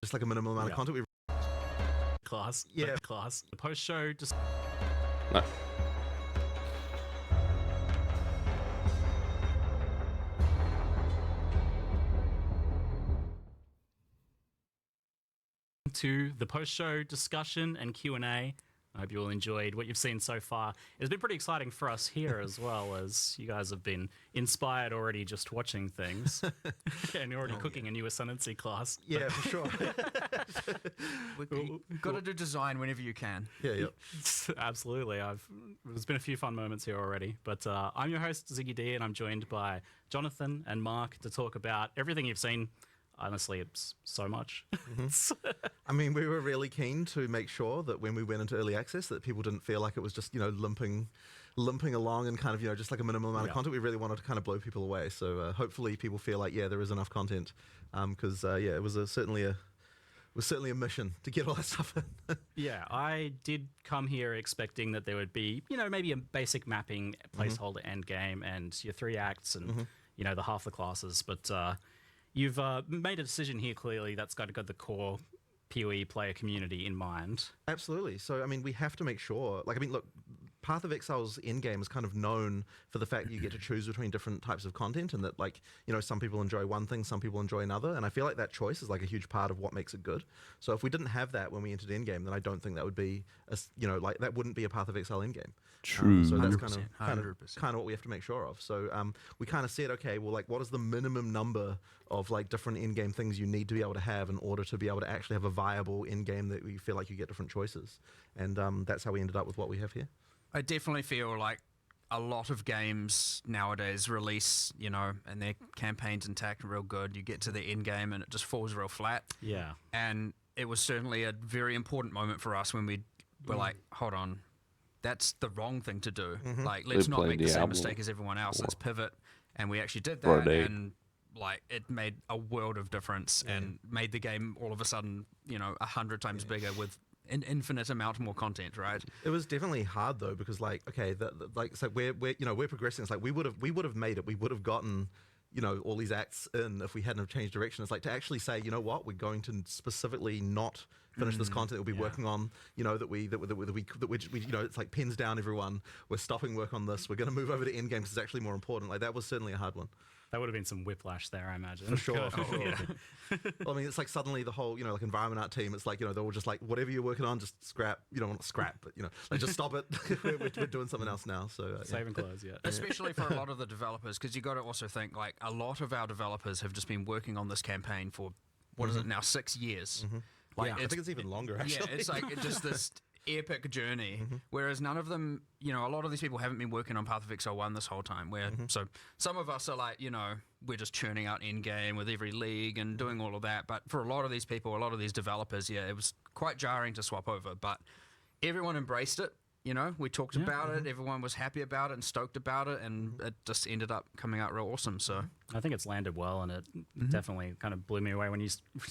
just like a minimal amount of content. Class. The post show just. No. To the post-show discussion and Q&A. I hope you all enjoyed what you've seen so far. It's been pretty exciting for us here as well, as you guys have been inspired already just watching things. And you're already cooking a new ascendancy class. Yeah, for sure. You've got to do design whenever you can. Yeah. Absolutely. There's been a few fun moments here already. But I'm your host, Ziggy D, and I'm joined by Jonathan and Mark to talk about everything you've seen. Honestly, it's so much. I mean, we were really keen to make sure that when we went into early access that people didn't feel like it was just, limping along and kind of, just like a minimal amount of content. We really wanted to kind of blow people away. So hopefully people feel like, there is enough content. Because, it was certainly a mission to get all that stuff in. Yeah, I did come here expecting that there would be, maybe a basic mapping placeholder endgame and your 3 acts and, the half the classes. But you've made a decision here, clearly, that's got the core PoE player community in mind. Absolutely. So, I mean, we have to make sure, look, Path of Exile's endgame is kind of known for the fact that you get to choose between different types of content and that, some people enjoy one thing, some people enjoy another. And I feel like that choice is, a huge part of what makes it good. So if we didn't have that when we entered endgame, then I don't think that would be, that wouldn't be a Path of Exile endgame. True. So that's 100%. kind of what we have to make sure of. So we kind of said, okay, well, what is the minimum number of different in-game things you need to be able to have in order to be able to actually have a viable in-game that you feel like you get different choices. And that's how we ended up with what we have here. I definitely feel like a lot of games nowadays release, and their campaigns intact and real good. You get to the end game and it just falls real flat. Yeah. And it was certainly a very important moment for us when we were like, hold on, that's the wrong thing to do. Let's not make the same mistake as everyone else. Let's pivot. And we actually did that. And it made a world of difference and made the game all of a sudden, 100 times bigger with an infinite amount more content, right? It was definitely hard though, because so we're progressing. It's we would have made it. We would have gotten, all these acts in if we hadn't have changed direction. It's to actually say, you know what, we're going to specifically not finish this content that we'll be working on. It's like pens down, everyone. We're stopping work on this. We're going to move over to endgame because it's actually more important. That was certainly a hard one. That would have been some whiplash there, I imagine. For sure. Well, I mean, it's suddenly the whole, environment art team, it's they're all just whatever you're working on, just scrap. You don't want to scrap, but, just stop it. we're doing something else now. So saving clothes, Especially for a lot of the developers, because you got to also think, a lot of our developers have just been working on this campaign for, what is it now, 6 years? I think it's even longer, actually. Yeah, it's just this epic journey, whereas none of them, a lot of these people haven't been working on Path of Exile 1 this whole time, so some of us are we're just churning out endgame with every league and doing all of that, but for a lot of these people, a lot of these developers, it was quite jarring to swap over, but everyone embraced it. We talked about it, everyone was happy about it and stoked about it, and it just ended up coming out real awesome. So I think it's landed well, and it definitely kind of blew me away when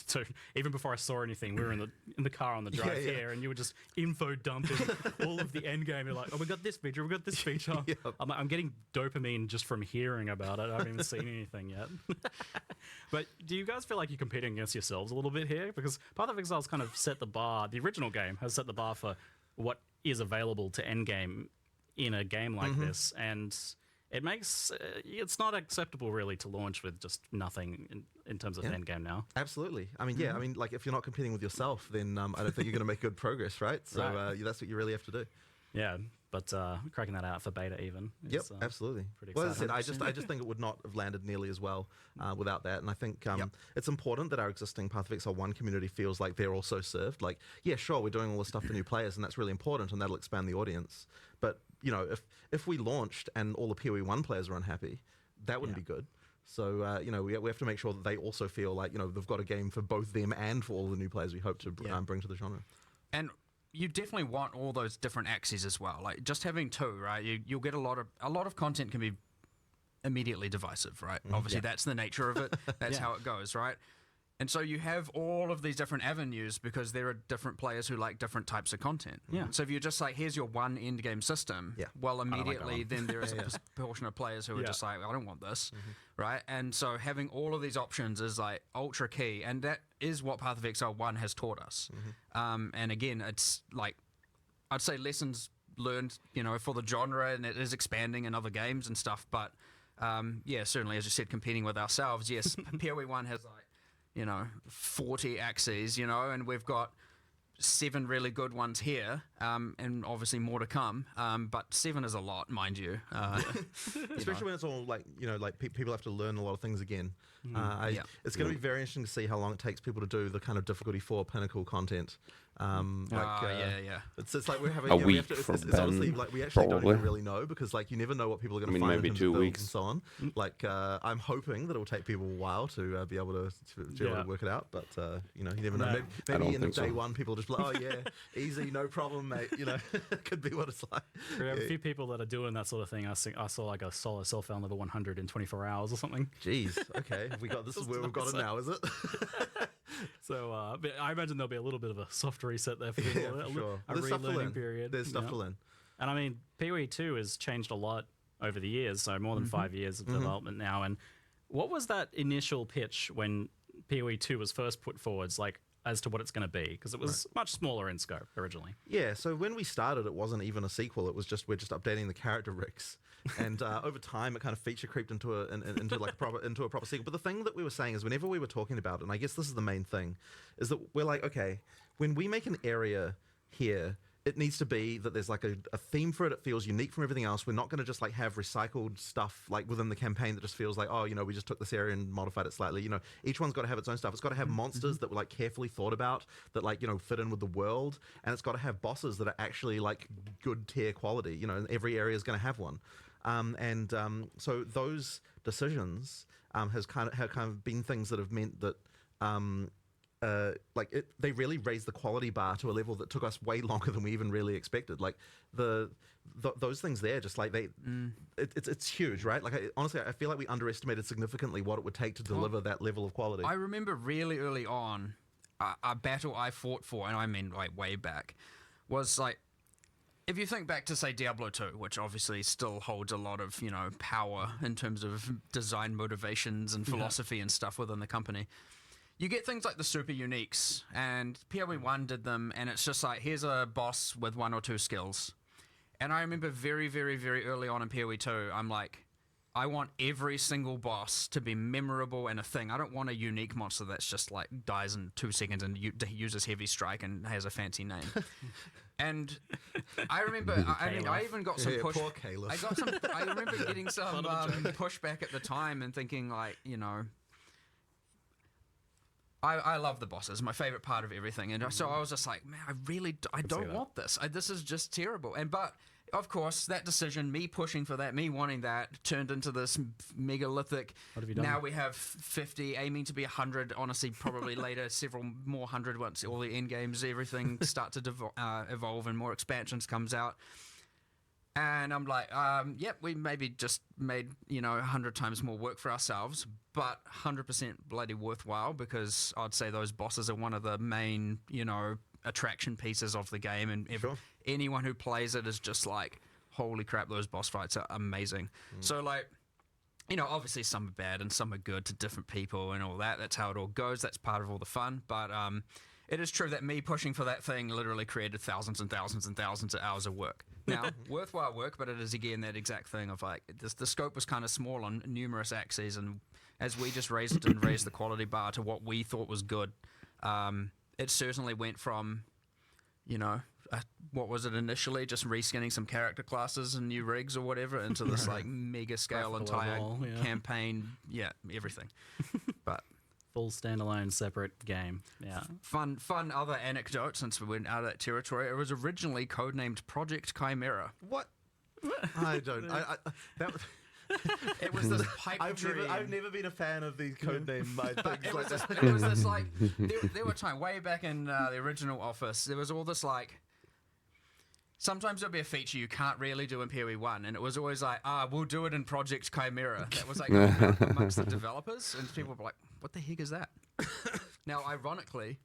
so even before I saw anything, we were in the car on the drive here, and you were just info dumping all of the end game. You're like, oh, we got this feature, we got this feature. I'm getting dopamine just from hearing about it. I haven't even seen anything yet. But do you guys feel like you're competing against yourselves a little bit here? Because Path of Exile's kind of set the bar. The original game has set the bar for what is available to endgame in a game like this, and it makes it's not acceptable really to launch with just nothing in terms of endgame now. Absolutely. I mean, if you're not competing with yourself, then I don't think you're going to make good progress, right? So that's what you really have to do. Yeah, but cracking that out for beta even. Is, absolutely. Pretty well, exciting. as I said, I just think it would not have landed nearly as well without that. And I think it's important that our existing Path of Exile 1 community feels like they're also served. Sure, we're doing all this stuff for new players, and that's really important, and that'll expand the audience. But, if we launched and all the PoE 1 players are unhappy, that wouldn't be good. So, we have to make sure that they also feel like, they've got a game for both them and for all the new players we hope to bring to the genre. And you definitely want all those different axes as well. Just having 2, right? You'll get a lot of content can be immediately divisive, right? Obviously, that's the nature of it. That's how it goes, right? And so you have all of these different avenues because there are different players who like different types of content. Yeah. So if you're just like, here's your one end game system, well, like that immediately one. then there is a portion of players who are just like, I don't want this, right? And so having all of these options is like ultra key, and that is what Path of Exile 1 has taught us. And again, it's like, I'd say lessons learned, for the genre, and it is expanding in other games and stuff. But certainly, as you said, competing with ourselves, yes, PoE 1 has like, 40 axes, and we've got 7 really good ones here, and obviously more to come. But 7 is a lot, mind you. Especially when it's all like, people have to learn a lot of things again. It's going to be very interesting to see how long it takes people to do the kind of difficulty 4 pinnacle content. It's like we're having A we week have to, for it's honestly Ben, like we actually don't probably. even really know, because like you never know what people are going to I mean, find maybe in terms 2 of builds weeks. and so on. Like I'm hoping that it will take people a while to be able to work it out, but you never know. No. Maybe I don't in the think so. day one people just be like, oh yeah, easy, no problem, mate. Could be what it's like. We have a few people that are doing that sort of thing. I saw like a solo self-found level 100 in 24 hours or something. Jeez, okay, we got this is where we've got it now, is it? So but I imagine there'll be a little bit of a soft reset there for people. Yeah, for sure. A There's stuff to relearning learn. period. There's stuff to learn. And I mean, PoE 2 has changed a lot over the years, so more than 5 years of development now. And what was that initial pitch when PoE 2 was first put forwards, like, as to what it's going to be? Because it was much smaller in scope originally. Yeah, so when we started, it wasn't even a sequel. It was just we're just updating the character rigs, and over time, it kind of feature creeped into a proper sequel. But the thing that we were saying is, whenever we were talking about it, and I guess this is the main thing, is that we're like, okay, when we make an area here, it needs to be that there's like a theme for it. It feels unique from everything else. We're not going to just like have recycled stuff like within the campaign that just feels like, oh, we just took this area and modified it slightly. Each one's got to have its own stuff. It's got to have monsters that were like carefully thought about, that like, fit in with the world. And it's got to have bosses that are actually like good tier quality, and every area is going to have one. So those decisions have kind of been things that have meant that they really raised the quality bar to a level that took us way longer than we even really expected. Like those things there, just like it's huge, right? Like honestly, I feel like we underestimated significantly what it would take to deliver that level of quality. I remember really early on, a battle I fought for, and I mean like way back, was like, if you think back to, say, Diablo 2, which obviously still holds a lot of, power in terms of design motivations and philosophy and stuff within the company, you get things like the super uniques, and PoE 1 did them, and it's just like, here's a boss with 1 or 2 skills. And I remember very, very, very early on in PoE 2, I'm like, I want every single boss to be memorable and a thing. I don't want a unique monster that's just like dies in 2 seconds and uses heavy strike and has a fancy name. And I remember, I even got some push. Poor Caleb. I remember getting some pushback at the time and thinking like, I love the bosses, my favorite part of everything. And so I was just like, man, I don't want this. This is just terrible. But of course, that decision, me pushing for that, me wanting that, turned into this megalithic. What have you done? Now we have 50, aiming to be 100. Honestly, probably later, several more 100 once all the end games, everything start to evolve and more expansions comes out. And I'm like, we maybe just made 100 times more work for ourselves, but 100% bloody worthwhile, because I'd say those bosses are one of the main attraction pieces of the game, and anyone who plays it is just like, holy crap, those boss fights are amazing. So like, obviously some are bad and some are good to different people and all that. That's how it all goes. That's part of all the fun. But it is true that me pushing for that thing literally created thousands and thousands and thousands of hours of work. Now, worthwhile work, but it is again that exact thing of like, the scope was kind of small on numerous axes, and as we just raised it and raised the quality bar to what we thought was good, it certainly went from, what was it initially, just reskinning some character classes and new rigs or whatever, into this like mega scale entire campaign, everything. But Full standalone separate game. Yeah. fun other anecdote, since we went out of that territory. It was originally codenamed Project Chimera. What? I don't. It was this pipe dream. I've never been a fan of these codename things It like was, that. it was this like, there were times way back in the original Office, there was all this like, sometimes there'll be a feature you can't really do in PoE 1, and it was always like, we'll do it in Project Chimera. That was like amongst the developers, and people were like, what the heck is that? Now, ironically,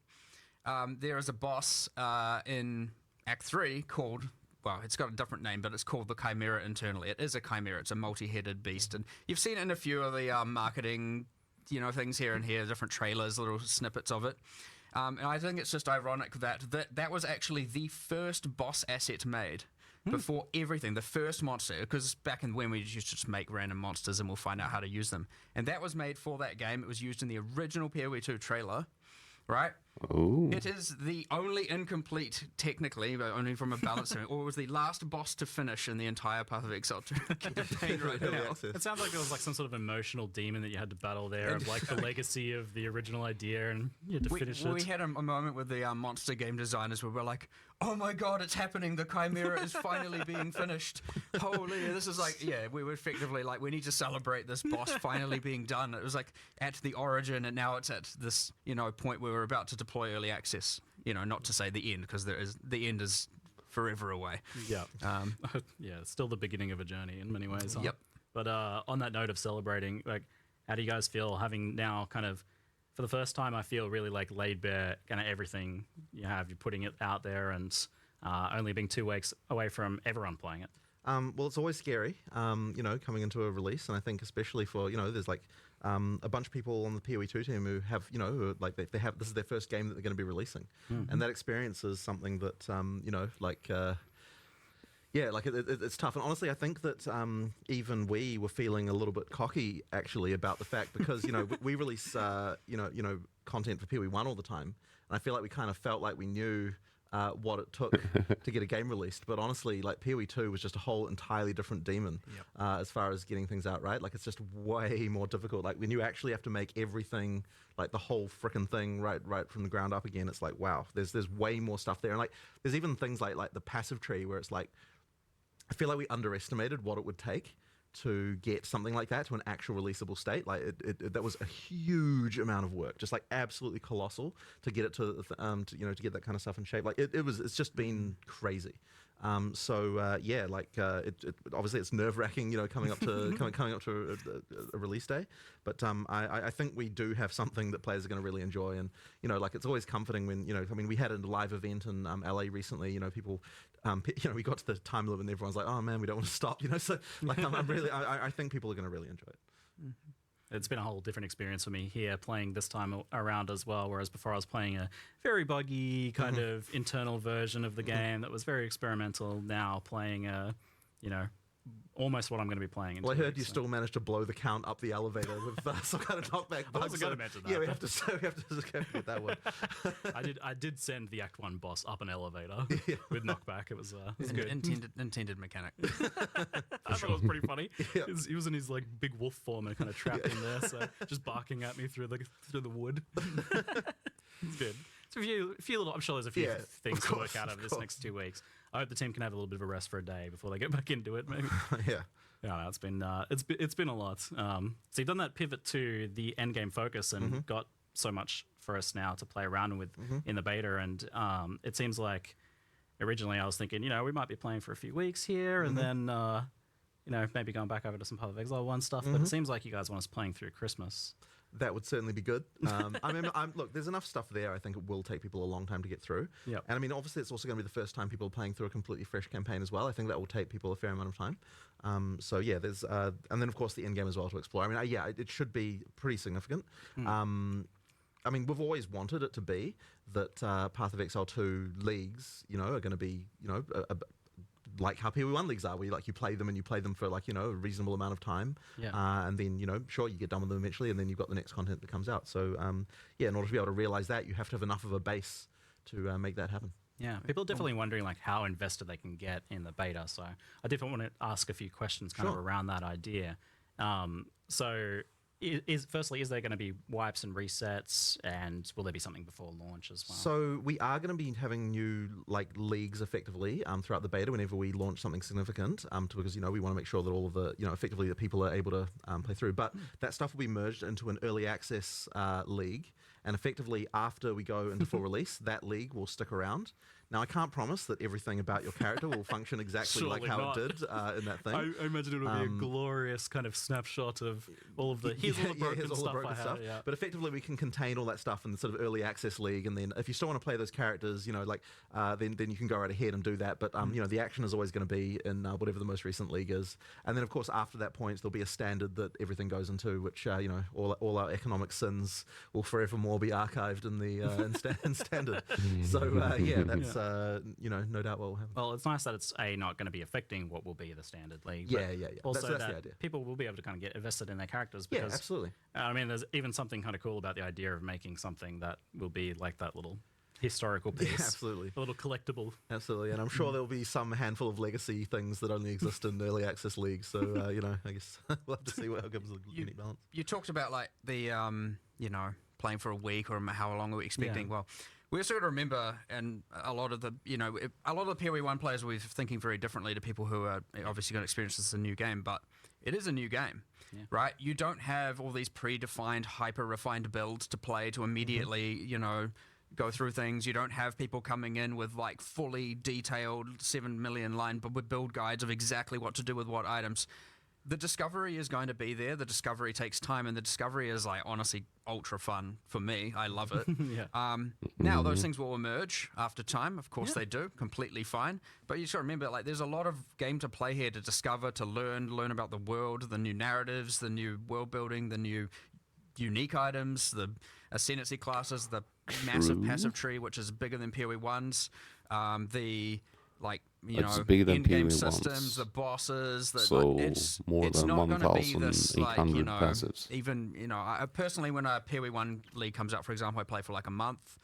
there is a boss in Act 3 called, well, it's got a different name, but it's called the Chimera internally. It is a Chimera. It's a multi-headed beast. And you've seen it in a few of the marketing, things here and here, different trailers, little snippets of it. And I think it's just ironic that was actually the first boss asset made. Before everything, the first monster, because back in when we used to just make random monsters and we'll find out how to use them. And that was made for that game. It was used in the original PoE 2 trailer, right? Oh. It is the only incomplete, technically, but only from a balance standpoint, or it was the last boss to finish in the entire Path of Exile campaign right now. It sounds like there was like some sort of emotional demon that you had to battle there, of like the legacy of the original idea, and you had to finish it. We had a moment with the monster game designers where we're like, oh my god, it's happening, the Chimera is finally being finished. Holy, this is like, we were effectively like, we need to celebrate this boss finally being done. It was like at the origin, and now it's at this, point where we're about to deploy early access. Not to say the end, because the end is forever away. Yeah. Yeah, it's still the beginning of a journey in many ways. Yep. But on that note of celebrating, like, how do you guys feel having now kind of, for the first time, I feel really like laid bare kind of everything you have, you're putting it out there, and only being 2 weeks away from everyone playing it? Well, it's always scary, coming into a release, and I think especially for, there's like a bunch of people on the PoE 2 team who have, who, like they have, this is their first game that they're going to be releasing, and that experience is something that, it's tough. And honestly, I think that even we were feeling a little bit cocky actually about the fact, because we release content for PoE 1 all the time, and I feel like we kind of felt like we knew what it took to get a game released. But honestly, like PoE 2 was just a whole entirely different demon as far as getting things out right. Like it's just way more difficult. Like when you actually have to make everything, like the whole frickin' thing right from the ground up again, it's like, wow, there's way more stuff there. And like there's even things like the passive tree where it's like, I feel like we underestimated what it would take to get something like that to an actual releasable state. Like that was a huge amount of work, just like absolutely colossal to get it to get that kind of stuff in shape. Like it's just been crazy. Obviously it's nerve wracking, coming up to coming up to a release day. But I think we do have something that players are going to really enjoy, and like it's always comforting when we had a live event in LA recently. People, we got to the time limit and everyone's like, oh man, we don't want to stop. So like I think people are going to really enjoy it. Mm-hmm. It's been a whole different experience for me here playing this time around as well, whereas before I was playing a very buggy kind of internal version of the game that was very experimental. Now playing almost what I'm going to be playing in Well, I heard you still managed to blow the count up the elevator with some kind of knockback bug. I wasn't going to mention that. Yeah, we have to get that one. I did send the Act 1 boss up an elevator with knockback. It was good. Intended mechanic. I thought it was pretty funny. Yeah. He was in his like big wolf form and kind of trapped in there, so just barking at me through the wood. It's good. So I'm sure there's a few things to work out over this next 2 weeks. I hope the team can have a little bit of a rest for a day before they get back into it. Maybe. Yeah. Yeah, it's been a lot. So you've done that pivot to the endgame focus and got so much for us now to play around with in the beta. And it seems like originally I was thinking, we might be playing for a few weeks here, and then maybe going back over to some Path of Exile 1 stuff. But it seems like you guys want us playing through Christmas. That would certainly be good. Look, there's enough stuff there. I think it will take people a long time to get through. Yep. And I mean, obviously, it's also going to be the first time people are playing through a completely fresh campaign as well. I think that will take people a fair amount of time. There's and then of course the end game as well to explore. I mean, it should be pretty significant. We've always wanted it to be that Path of Exile 2 leagues, are going to be, like how PoE 1 leagues are, where you play them for a reasonable amount of time, and then sure, you get done with them eventually, and then you've got the next content that comes out. So in order to be able to realize that, you have to have enough of a base to make that happen. Yeah, people are definitely wondering like how invested they can get in the beta. So I definitely want to ask a few questions kind of around that idea. Firstly, is there going to be wipes and resets, and will there be something before launch as well? So we are going to be having new leagues effectively throughout the beta whenever we launch something significant, because we want to make sure that all of the effectively that people are able to play through. But that stuff will be merged into an early access league, and effectively after we go into full release, that league will stick around. Now, I can't promise that everything about your character will function exactly like Surely how not. it did in that thing. I imagine it'll be a glorious kind of snapshot of all of the here's all the broken here's all the stuff broken I have. stuff. Yeah. But effectively, we can contain all that stuff in the sort of early access league, and then if you still want to play those characters, you know, like then you can go right ahead and do that. But you know, the action is always going to be in whatever the most recent league is, and then of course after that point there'll be a standard that everything goes into, which you know, all our economic sins will forevermore be archived in the in standard. So yeah, that's you know, no doubt what will happen. Well, it's nice that it's not going to be affecting what will be the standard league. Yeah. Also, that's the that idea. people will be able to kind of get invested in their characters. Yeah, Because, absolutely. I mean, there's even something kind of cool about the idea of making something that will be like that little historical piece. Yeah, absolutely. A little collectible. Absolutely, and I'm sure there'll be some handful of legacy things that only exist in early access leagues. So you know, I guess we'll have to see what comes with unique balance. You talked about like the you know, playing for a week or how long are we expecting? Yeah. Well, we also got to remember, and a lot of the a lot of the PoE1 players were thinking very differently to people who are obviously going to experience this as a new game, but it is a new game. Yeah. Right? You don't have all these predefined, hyper-refined builds to play to immediately, you know, go through things. You don't have people coming in with like fully detailed 7 million line build guides of exactly what to do with what items. The discovery is going to be there. The discovery takes time, and the discovery is like honestly ultra fun for me. I love it. Yeah. Now those things will emerge after time. Of course they do. Completely fine. But you just got to remember, like, there's a lot of game to play here to discover, to learn about the world, the new narratives, the new world building, the new unique items, the ascendancy classes, the massive passive tree, which is bigger than PoE1's, the like, you It's know, bigger than in-game PoE1's. systems, the bosses. So like, it's more it's than not going to be this like, you 1,800 know, passives. even, you know, I personally, when a PoE1 league comes out, for example, I play for like a month.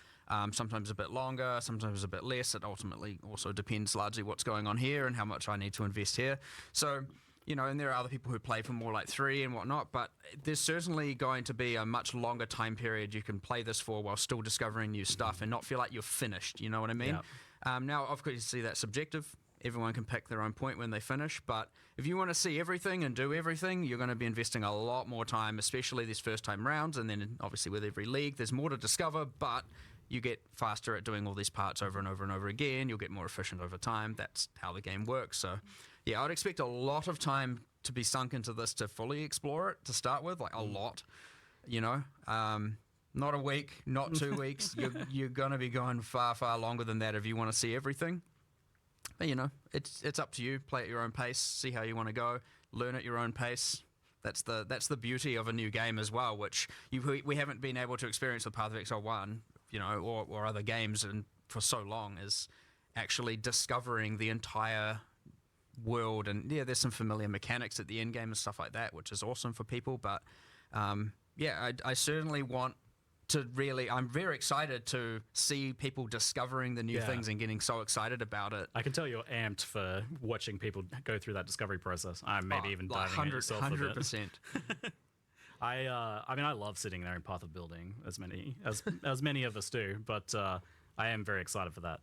Sometimes a bit longer, sometimes a bit less. It ultimately also depends largely what's going on here and how much I need to invest here. So, you know, and there are other people who play for more like 3 and whatnot, but there's certainly going to be a much longer time period you can play this for while still discovering new stuff and not feel like you're finished, you know what I mean? Now, of course, you see that's subjective. Everyone can pick their own point when they finish, but if you want to see everything and do everything, you're going to be investing a lot more time, especially these first-time rounds, and then obviously with every league, there's more to discover, but you get faster at doing all these parts over and over and over again. You'll get more efficient over time. That's how the game works. So, yeah, I'd expect a lot of time to be sunk into this to fully explore it to start with, like a lot, you know. Not a week, not 2 weeks. You're going to be going far, far longer than that if you want to see everything. But, you know, it's up to you. Play at your own pace. See how you want to go. Learn at your own pace. That's the beauty of a new game as well, which we haven't been able to experience with Path of Exile 1, you know, or other games and for so long, is actually discovering the entire world. And yeah, there's some familiar mechanics at the end game and stuff like that, which is awesome for people. But yeah, I certainly want to really, I'm very excited to see people discovering the new things and getting so excited about it. I can tell you're amped for watching people go through that discovery process. I'm maybe even diving in yourself a bit. 100%. I mean, I love sitting there in Path of Building, as many of us do, but I am very excited for that.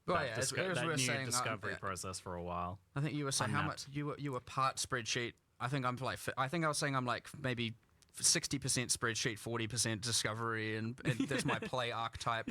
Well, that yeah, as we that were new saying, discovery process for a while. I think you were saying how much Unmapped. you were part spreadsheet. I think I was saying I'm like maybe 60% spreadsheet, 40% discovery, and that's my play archetype.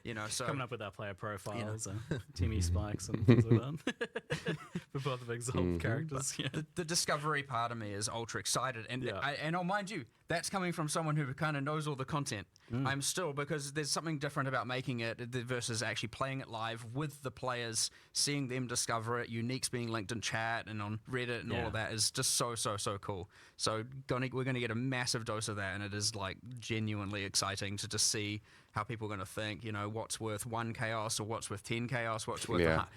You know, so Coming up with our player profiles, Timmy spikes, and things like that. For both of Exile characters. Yeah. the discovery part of me is ultra excited, and and I'll mind you, that's coming from someone who kind of knows all the content. I'm still, because there's something different about making it versus actually playing it live with the players, seeing them discover it, uniques being linked in chat and on Reddit and all of that is just so cool. So we're gonna get a massive dose of that, and it is like genuinely exciting to just see how people are gonna think. You know, what's worth 1 chaos or what's worth 10 chaos, what's worth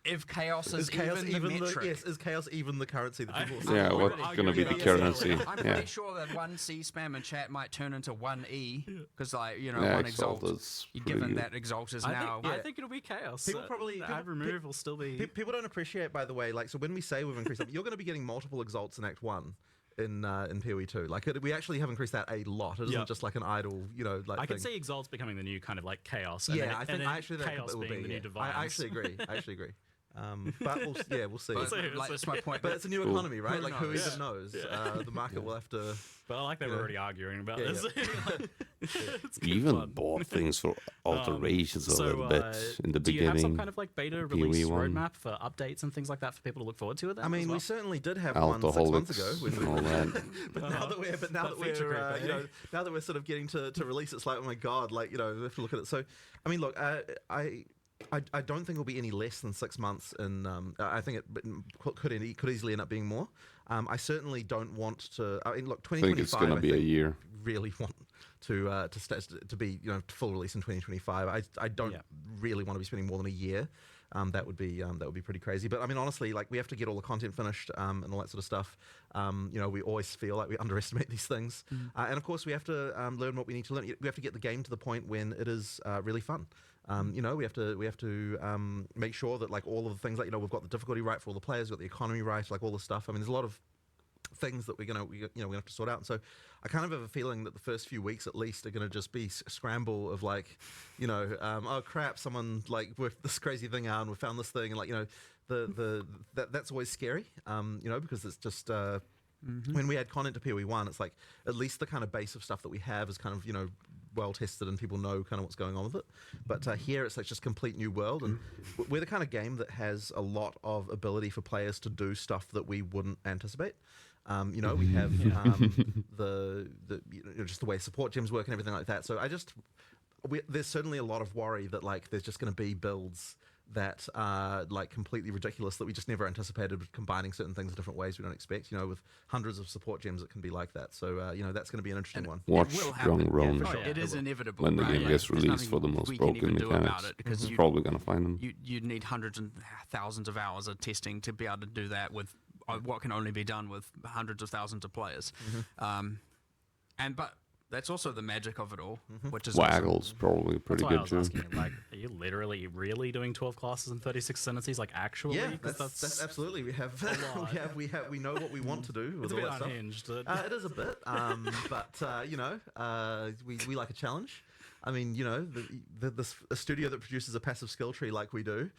if chaos is even the metric. Is chaos even the currency that people Yeah, what's going to be the currency? I'm pretty sure that 1 C spam in chat might turn into 1 E, because, like, you know, Yeah, 1 Exalt Exalt, is given pretty that Exalt is now... I think it'll be chaos. People probably- the ad remove will still be. People don't appreciate, by the way, like, so when we say we've increased, you're going to be getting multiple exalts in Act 1 in PoE 2. Like, we actually have increased that a lot. It isn't just like an idle, you know, like I can thing. see Exalts becoming the new kind of like chaos. And Yeah, then, I think and then actually that chaos will being be. the new I divines. actually agree. I actually agree. But we'll see. But, see. like, that's my point. But it's a new economy, right? Who Like who knows? even knows? The market will have to. But I like that we're already arguing about Yeah, this. It's good You even fun. bought things for alterations a So, little bit in the do you have some beginning. kind of like beta PoE release one. roadmap for updates and things like that for people to look forward to? With that I mean, as well? we certainly did have one 6 months ago. Alcoholics and all that. But now that we're, That feature we're creep, you know, now that we're sort of getting to release, it's like, oh my god, like we have to look at it. So, I mean, look, I don't think it'll be any less than 6 months, and I think it could easily end up being more. I certainly don't want to. I mean, look, I think 2025. it's going to be a year. Really want to be full release in 2025. I don't really want to be spending more than a year. That would be pretty crazy. But I mean, honestly, like we have to get all the content finished and all that sort of stuff. We always feel like we underestimate these things, and of course we have to learn what we need to learn. We have to get the game to the point when it is really fun. We have to make sure that like all of the things like we've got the difficulty right for all the players, we've got the economy right, like all the stuff. I mean, there's a lot of things that we're gonna have to sort out. And so I kind of have a feeling that the first few weeks at least are gonna just be a scramble of like, oh crap, someone like worked this crazy thing out and we found this thing, and like that's always scary, because it's just. When we add content to PoE 1, it's like at least the kind of base of stuff that we have is kind of well tested and people know kind of what's going on with it. But here it's like just complete new world, and we're the kind of game that has a lot of ability for players to do stuff that we wouldn't anticipate. We have just the way support gems work and everything like that. So there's certainly a lot of worry that like there's just going to be builds that are like completely ridiculous that we just never anticipated, with combining certain things in different ways we don't expect. With hundreds of support gems, it can be like that. So that's going to be an interesting one. Watch It will happen. Young Rome for sure. It is inevitable. when the right? game Like, gets there's released for the nothing most we can broken even do mechanics. about it, because You're you probably going to find them. you'd need hundreds and thousands of hours of testing to be able to do that with what can only be done with hundreds of thousands of players. But that's also the magic of it all, which is Waggle's probably That's pretty why I good was too. asking you, like, are you literally really doing 12 classes and 36 sentences, like actually? Yeah, 'Cause that's absolutely. We have lot. we know what we want to do with it's a all bit that stuff. unhinged. It is a bit, but we like a challenge. I mean, a studio that produces a passive skill tree like we do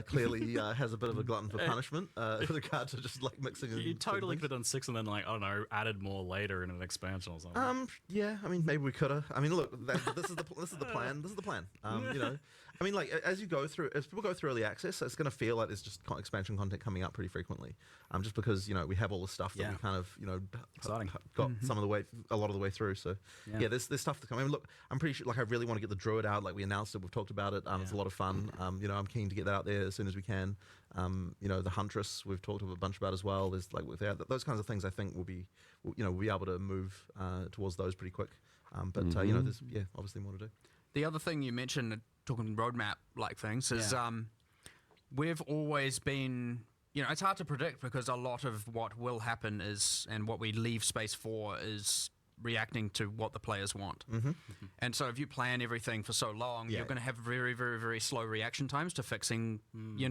clearly has a bit of a glutton for punishment with regard to just like mixing. You and totally things. could have done 6 and then, like, I don't know, added more later in an expansion or something. Yeah. I mean, maybe we could have. I mean, look, this is the plan. This is the plan. I mean, like as people go through early access, it's going to feel like there's just expansion content coming up pretty frequently. Just because we have all the stuff that we kind of Exciting. got a lot of the way through. So Yeah. there's stuff to come. I mean, look, I'm pretty sure. Like, I really want to get the Druid out. Like we announced it, we've talked about it. It's a lot of fun. I'm keen to get that out there as soon as we can. The Huntress we've talked a bunch about as well. There's like those kinds of things. I think we'll be able to move towards those pretty quick. There's obviously more to do. The other thing you mentioned, talking roadmap like things, is we've always been. It's hard to predict because a lot of what will happen and what we leave space for is reacting to what the players want. And so if you plan everything for so long, you're going to have very, very, very slow reaction times to fixing,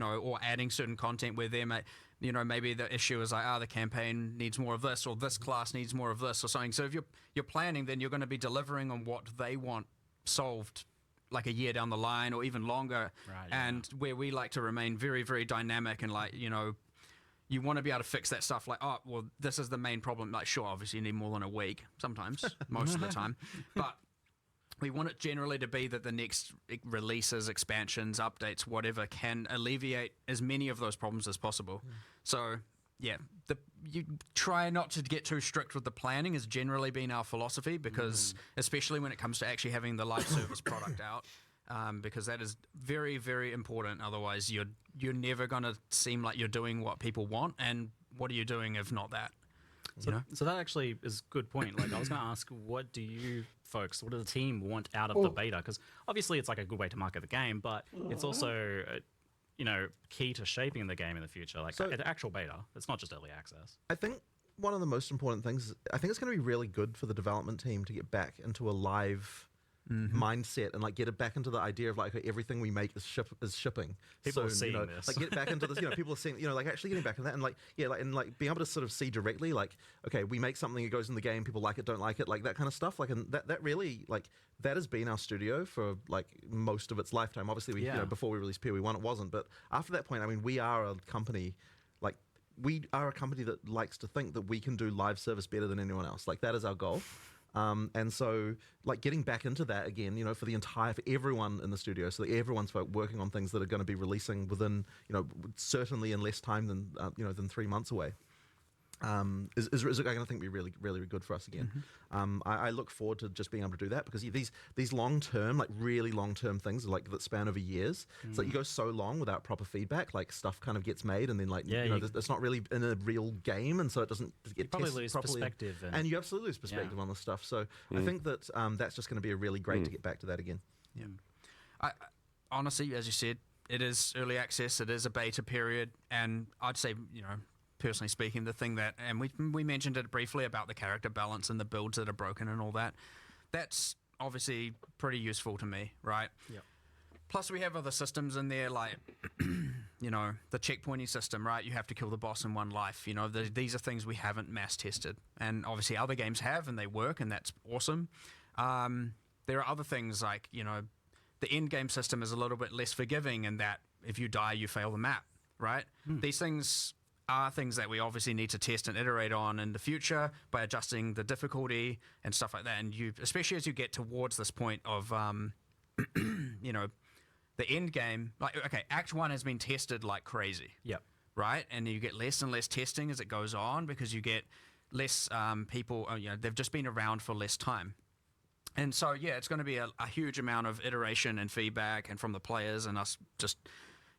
or adding certain content where there maybe the issue is like, the campaign needs more of this, or this class needs more of this, or something. So if you're planning, then you're going to be delivering on what they want solved like a year down the line or even longer. Right, and where we like to remain very, very dynamic and like, you want to be able to fix that stuff like, oh, well, this is the main problem. Like, sure, obviously you need more than a week sometimes, most of the time. But we want it generally to be that the next releases, expansions, updates, whatever, can alleviate as many of those problems as possible. So, yeah, you try not to get too strict with the planning has generally been our philosophy, because especially when it comes to actually having the live service product out, because that is very, very important. Otherwise, you're never going to seem like you're doing what people want, and what are you doing if not that? So that actually is a good point. Like, I was going to ask, what do you folks, what does the team want out of the beta? Because obviously it's like a good way to market the game, but it's also key to shaping the game in the future. Like, an actual beta, it's not just early access. I think one of the most important things, I think it's going to be really good for the development team to get back into a live mindset and like get it back into the idea of like, okay, everything we make is shipping. People are soon, seeing this. this. Like get back into this, people are seeing, like actually getting back into that and like, yeah, like, and like being able to sort of see directly, like, okay, we make something, it goes in the game, people like it, don't like it, like that kind of stuff. Like, and that really, like, that has been our studio for like most of its lifetime. Obviously, we, before we released PoE1, it wasn't, but after that point, I mean, we are a company, like, we are a company that likes to think that we can do live service better than anyone else. Like, that is our goal. And so, like, getting back into that again, for everyone in the studio, so that everyone's working on things that are going to be releasing within, certainly in less time than, than 3 months away. Is going to think be really, really good for us again. I look forward to just being able to do that because these long term, like really long term things, like that span over years. It's like you go so long without proper feedback, like stuff kind of gets made, and then like it's not really in a real game, and so it doesn't get probably tested lose properly. perspective, And you absolutely lose perspective on this stuff. So I think that that's just going to be a really great to get back to that again. Yeah, I honestly, as you said, it is early access. It is a beta period, and I'd say personally speaking, the thing that, and we mentioned it briefly about the character balance and the builds that are broken and all that, that's obviously pretty useful to me, right? Yeah. Plus, we have other systems in there, like, the checkpointing system, right? You have to kill the boss in one life. These are things we haven't mass tested. And obviously other games have, and they work, and that's awesome. There are other things like, the end game system is a little bit less forgiving in that if you die, you fail the map, right? These things are things that we obviously need to test and iterate on in the future by adjusting the difficulty and stuff like that. And especially as you get towards this point of, the end game, like, okay, Act 1 has been tested like crazy. Yep. Right? And you get less and less testing as it goes on because you get less people, they've just been around for less time. And so, it's going to be a huge amount of iteration and feedback and from the players and us just,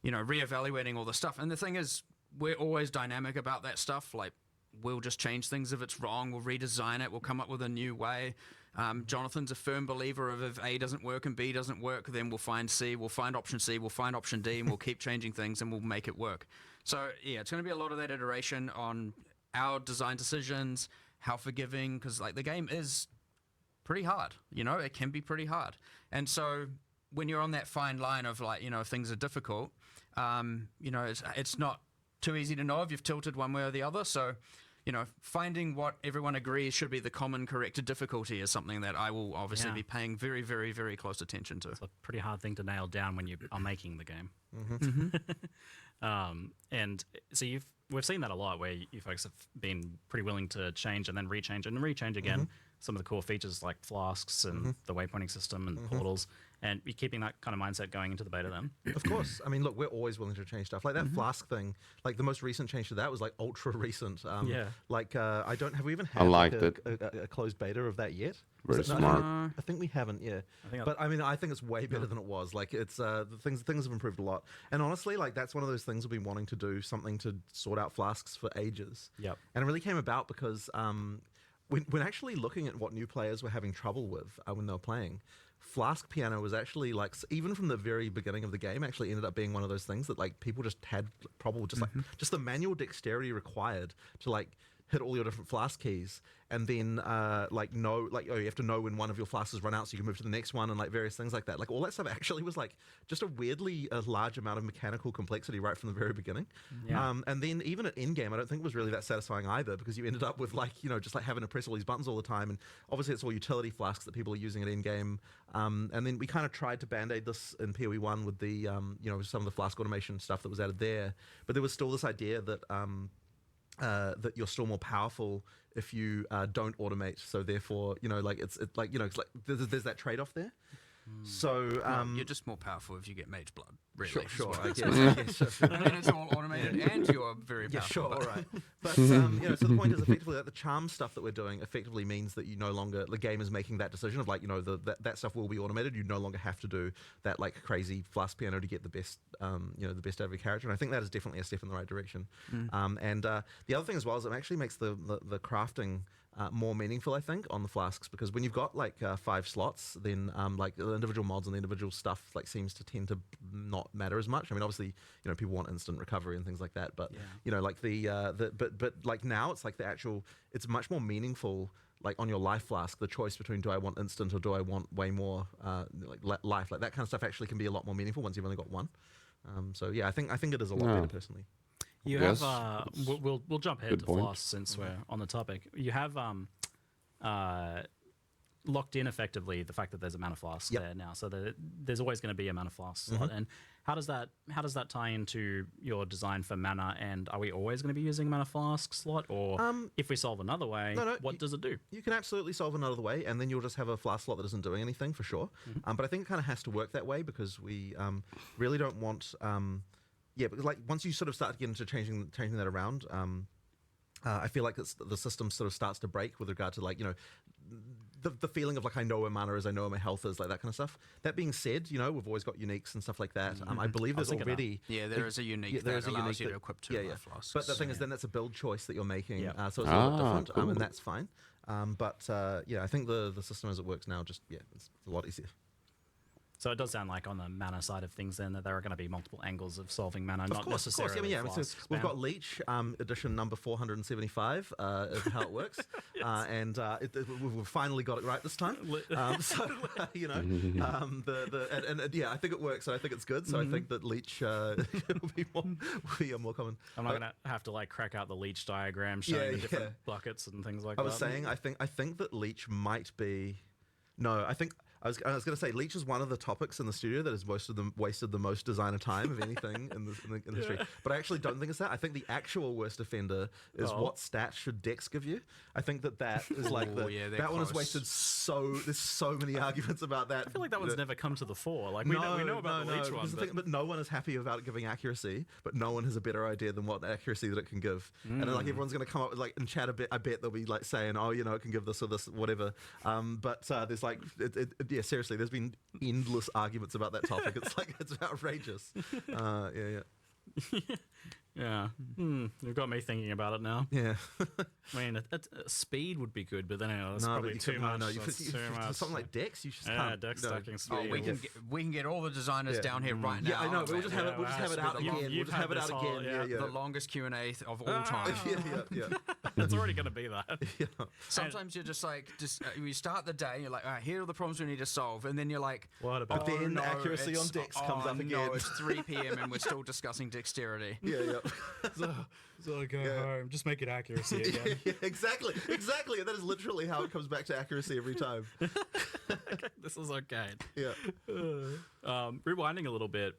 reevaluating all the stuff. And the thing is, we're always dynamic about that stuff. Like, we'll just change things if it's wrong. We'll redesign it. We'll come up with a new way. Jonathan's a firm believer of if A doesn't work and B doesn't work, then we'll find C, we'll find option C, we'll find option D, and we'll keep changing things and we'll make it work. So, it's going to be a lot of that iteration on our design decisions, how forgiving, because, like, the game is pretty hard. It can be pretty hard. And so when you're on that fine line of, like, if things are difficult, it's not too easy to know if you've tilted one way or the other. So, finding what everyone agrees should be the common corrected difficulty is something that I will obviously be paying very, very, very close attention to. It's a pretty hard thing to nail down when you are making the game. And so we've seen that a lot where you folks have been pretty willing to change and then rechange again. Some of the core features like flasks and the waypointing system and portals, and you're keeping that kind of mindset going into the beta then. Of course. I mean, look, we're always willing to change stuff. Like that flask thing, like the most recent change to that was like ultra recent. Like, have we even had a closed beta of that yet? Very smart. I think we haven't, but I mean, I think it's way better than it was. Like, it's the things have improved a lot. And honestly, like, that's one of those things we've been wanting to do, something to sort out flasks for ages. Yep. And it really came about because when actually looking at what new players were having trouble with when they were playing, Flask Piano was actually, like, even from the very beginning of the game, actually ended up being one of those things that, like, people just had trouble with, just the manual dexterity required to, like, hit all your different flask keys, and then you have to know when one of your flasks run out so you can move to the next one, and like various things like that. Like all that stuff actually was like just a large amount of mechanical complexity right from the very beginning. And then even at Endgame, I don't think it was really that satisfying either, because you ended up with just like having to press all these buttons all the time, and obviously it's all utility flasks that people are using at Endgame. And then we kind of tried to band-aid this in PoE1 with the some of the flask automation stuff that was added there, but there was still this idea that that you're still more powerful if you don't automate. So therefore, there's that trade-off there. So you're just more powerful if you get mage blood. Really, sure. I guess. And then it's all automated, and you're very powerful. Sure, all right. But so the point is effectively that the charm stuff that we're doing effectively means that you no longer, the game is making that decision of that stuff will be automated. You no longer have to do that like crazy flask piano to get the best the best out of your character. And I think that is definitely a step in the right direction. And the other thing as well is it actually makes the crafting more meaningful, I think, on the flasks, because when you've got like 5 slots, then like the individual mods and the individual stuff like seems to tend to not not matter as much. I mean, obviously, people want instant recovery and things like that, but Yeah. like but like now it's like it's much more meaningful. Like on your life flask, the choice between do I want instant or do I want way more life, like that kind of stuff actually can be a lot more meaningful once you've only got one. So yeah, I think it is a lot Yeah. better personally. You Yes, have we'll jump ahead good to point. floss since we're on the topic. You have locked in effectively the fact that there's a mana flask Yep. there now, so that there's always going to be a mana flask slot. And how does that tie into your design for mana? And are we always going to be using a mana flask slot, or if we solve another way, what does it do? You can absolutely solve another way, and then you'll just have a flask slot that isn't doing anything for sure. But I think it kind of has to work that way because we really don't want. Because like once you sort of start to get into changing that around, I feel like the system sort of starts to break with regard to like the feeling of like I know where mana is, I know where my health is, like that kind of stuff. That being said, we've always got uniques and stuff like that. I believe there's already there is a unique that allows you to equip two life flasks. But the thing is, then that's a build choice that you're making, Yeah. so it's a little bit different, Cool. and that's fine. I think the system as it works now it's a lot easier. So it does sound like on the mana side of things, then that there are going to be multiple angles of solving mana, Of not course. necessarily. I mean, so flask we've spam. got Leech edition number 475 of how it works, and we've finally got it right this time. I think it works, and I think it's good. So I think that Leech will be more common. I'm not going to have to like crack out the leech diagram showing the different buckets and things like that. I was saying, I think that Leech might be. No, I think I was going to say Leech is one of the topics in the studio that has wasted the most designer time of anything in the industry. But I actually don't think it's that. I think the actual worst offender is what stats should Dex give you. I think that is like that one has wasted there's so many arguments about that. I feel like that one's never come to the fore. Like we know about the leech one, but no one is happy about giving accuracy. But no one has a better idea than what accuracy that it can give. And then, like everyone's going to come up with like in chat a bit. I bet they'll be like saying, oh, it can give this or this whatever. But there's like yeah, seriously, there's been endless arguments about that topic. It's outrageous. Yeah. You've got me thinking about it now. Yeah. I mean, speed would be good, but then that's probably too much. Something like Dex, you just can't. Dex stacking speed. Oh, we can get all the designers down here right now. Yeah, I know. But we'll just have it out again. We'll just have it out again. The longest Q&A of all time. Yeah. It's already going to be that. Sometimes you're just like, you start the day, and you're like, all right, here are the problems we need to solve, and then you're like, What about? But then accuracy on Dex comes up again. No, it's 3 p.m. and we're still discussing dexterity. Yeah. So go home. Just make it accuracy again. Yeah, exactly. That is literally how it comes back to accuracy every time. This is okay. Yeah. Rewinding a little bit,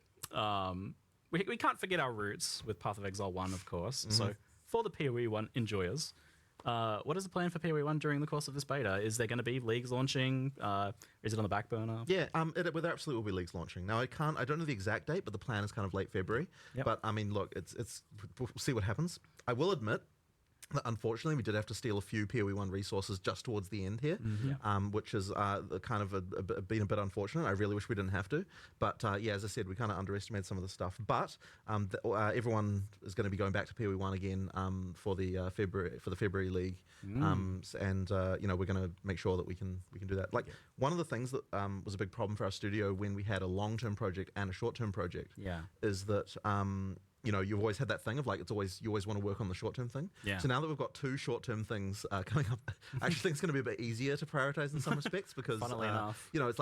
we can't forget our roots with Path of Exile 1, of course. So for the PoE 1 enjoyers, what is the plan for PoE 1 during the course of this beta? Is there going to be leagues launching? Is it on the back burner? Yeah, there absolutely will be leagues launching. Now I don't know the exact date, but the plan is kind of late February. Yep. But I mean, look, we'll see what happens. I will admit that unfortunately we did have to steal a few PoE 1 resources just towards the end here, which is kind of been a bit unfortunate. I really wish we didn't have to. But as I said, we kind of underestimated some of the stuff. But everyone is going to be going back to PoE 1 again for the February League. And we're going to make sure that we can do that. Like one of the things that was a big problem for our studio when we had a long-term project and a short-term project is that you've always had that thing of like you always want to work on the short-term thing. Yeah. So now that we've got two short-term things coming up, I actually think it's going to be a bit easier to prioritize in some respects because Funnily enough. it's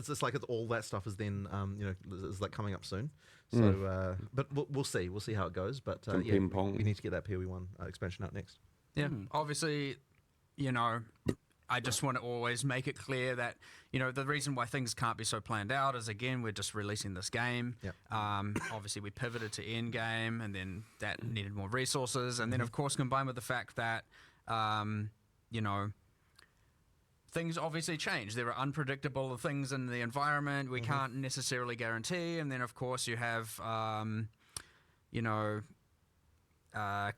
just like all that stuff is then is like coming up soon. So but we'll see how it goes. But ping pong. we need to get that PoE 1 expansion out next. Yeah, obviously, I just want to always make it clear that, the reason why things can't be so planned out is, again, we're just releasing this game. Yep. Obviously, we pivoted to Endgame, and then that needed more resources. And then, of course, combined with the fact that, things obviously change. There are unpredictable things in the environment we can't necessarily guarantee. And then, of course, you have,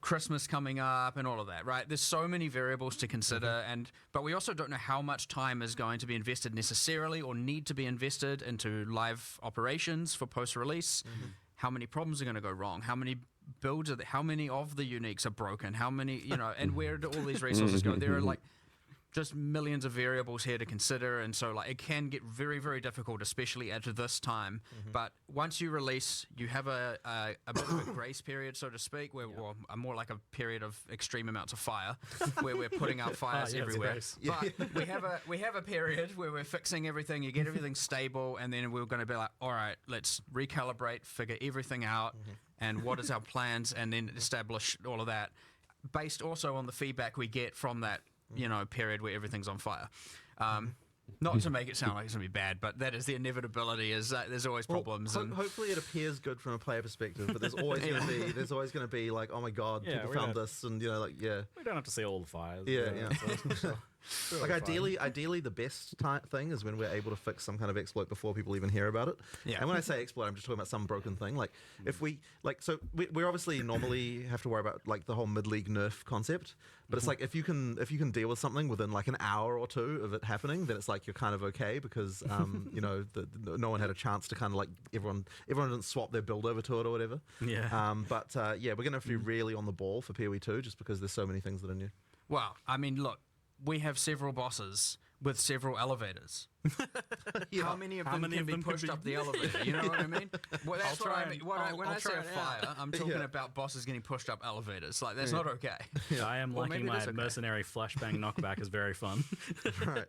Christmas coming up and all of that, right? There's so many variables to consider, but we also don't know how much time is going to be invested necessarily or need to be invested into live operations for post-release. How many problems are going to go wrong? How many builds how many of the uniques are broken? How many, and where do all these resources go? There are like just millions of variables here to consider, and so like it can get very, very difficult, especially at this time. But once you release, you have a bit of a grace period, so to speak, where well, more like a period of extreme amounts of fire, where we're putting out fires yes, everywhere. grace. But we have a period where we're fixing everything. You get everything stable, and then we're going to be like, all right, let's recalibrate, figure everything out, and what is our plans, and then establish all of that, based also on the feedback we get from that period where everything's on fire. Not to make it sound like it's going to be bad, but that is the inevitability. Is that there's always problems. And Hopefully, it appears good from a player perspective, but there's always going to be like, oh my god, Yeah, people we found don't- this, and like We don't have to see all the fires. Yeah, but, yeah. so- like ideally, the best thing is when we're able to fix some kind of exploit before people even hear about it. Yeah. And when I say exploit, I'm just talking about some broken thing. Like if we we obviously normally have to worry about like the whole mid-league nerf concept, but it's like if you can deal with something within like an hour or two of it happening, then it's like you're kind of okay because no one had a chance to kind of like everyone didn't swap their build over to it or whatever. Yeah. But we're gonna have to be really on the ball for PoE 2 just because there's so many things that are new. well, I mean, look, we have several bosses with several elevators. How many of them can be pushed up the elevator? You know what I mean? Well, that's I'll what try I mean. and- When I'll I say try a it fire, I'm talking Yeah. about bosses getting pushed up elevators. Like, that's not okay. I am Or liking maybe it is my okay. mercenary flashbang knockback is very fun. Right.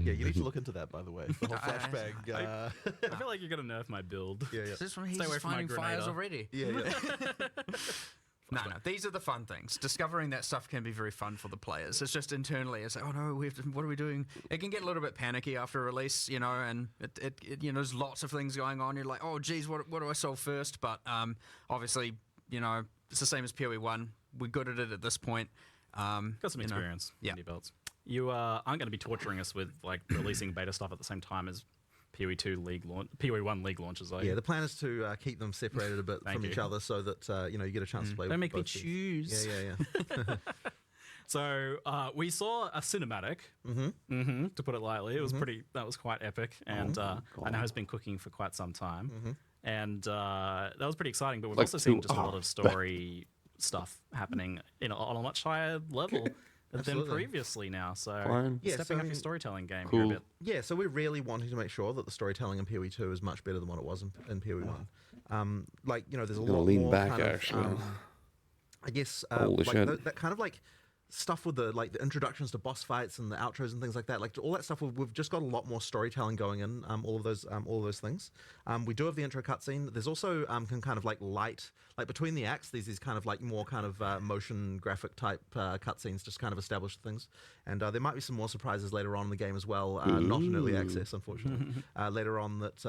Yeah, you need to look into that, by the way. The whole I- flashbang. I feel like you're gonna nerf my build. Yeah, yeah. Is this when he's Stay away just from my finding fires Grenada. already? Yeah, yeah. No. These are the fun things. Discovering that stuff can be very fun for the players. It's just internally, it's like, oh no, what are we doing? It can get a little bit panicky after release, and it there's lots of things going on. You're like, oh geez, what do I solve first? But obviously, it's the same as PoE 1. We're good at it at this point. Got some experience. Yeah. Indie belts. You aren't going to be torturing us with like releasing beta stuff at the same time as PoE 2 league launch, PoE 1 league launches. Yeah, the plan is to keep them separated a bit Thank from you. each other so that you get a chance to play. Don't with make me both teams. choose. Yeah. So we saw a cinematic, to put it lightly. It was that was quite epic, and I know has been cooking for quite some time, and that was pretty exciting. But we've Like also seen two- just a lot of story stuff happening on a much higher level than Absolutely. previously now. So Fine. Yeah, stepping so- up your storytelling game Cool. here a bit. Yeah, so we're really wanting to make sure that the storytelling in PoE 2 is much better than what it was in PoE 1. There's a Gonna lot lean more back, kind of, actually. I guess Holy shit. that kind of like stuff with the introductions to boss fights and the outros and things like that, like all that stuff. We've just got a lot more storytelling going in. All of those things. We do have the intro cutscene. There's also kind of like light, like between the acts. There's these kind of like more kind of motion graphic type cutscenes, just kind of establish things. And there might be some more surprises later on in the game as well. Not in early access, unfortunately. Later on that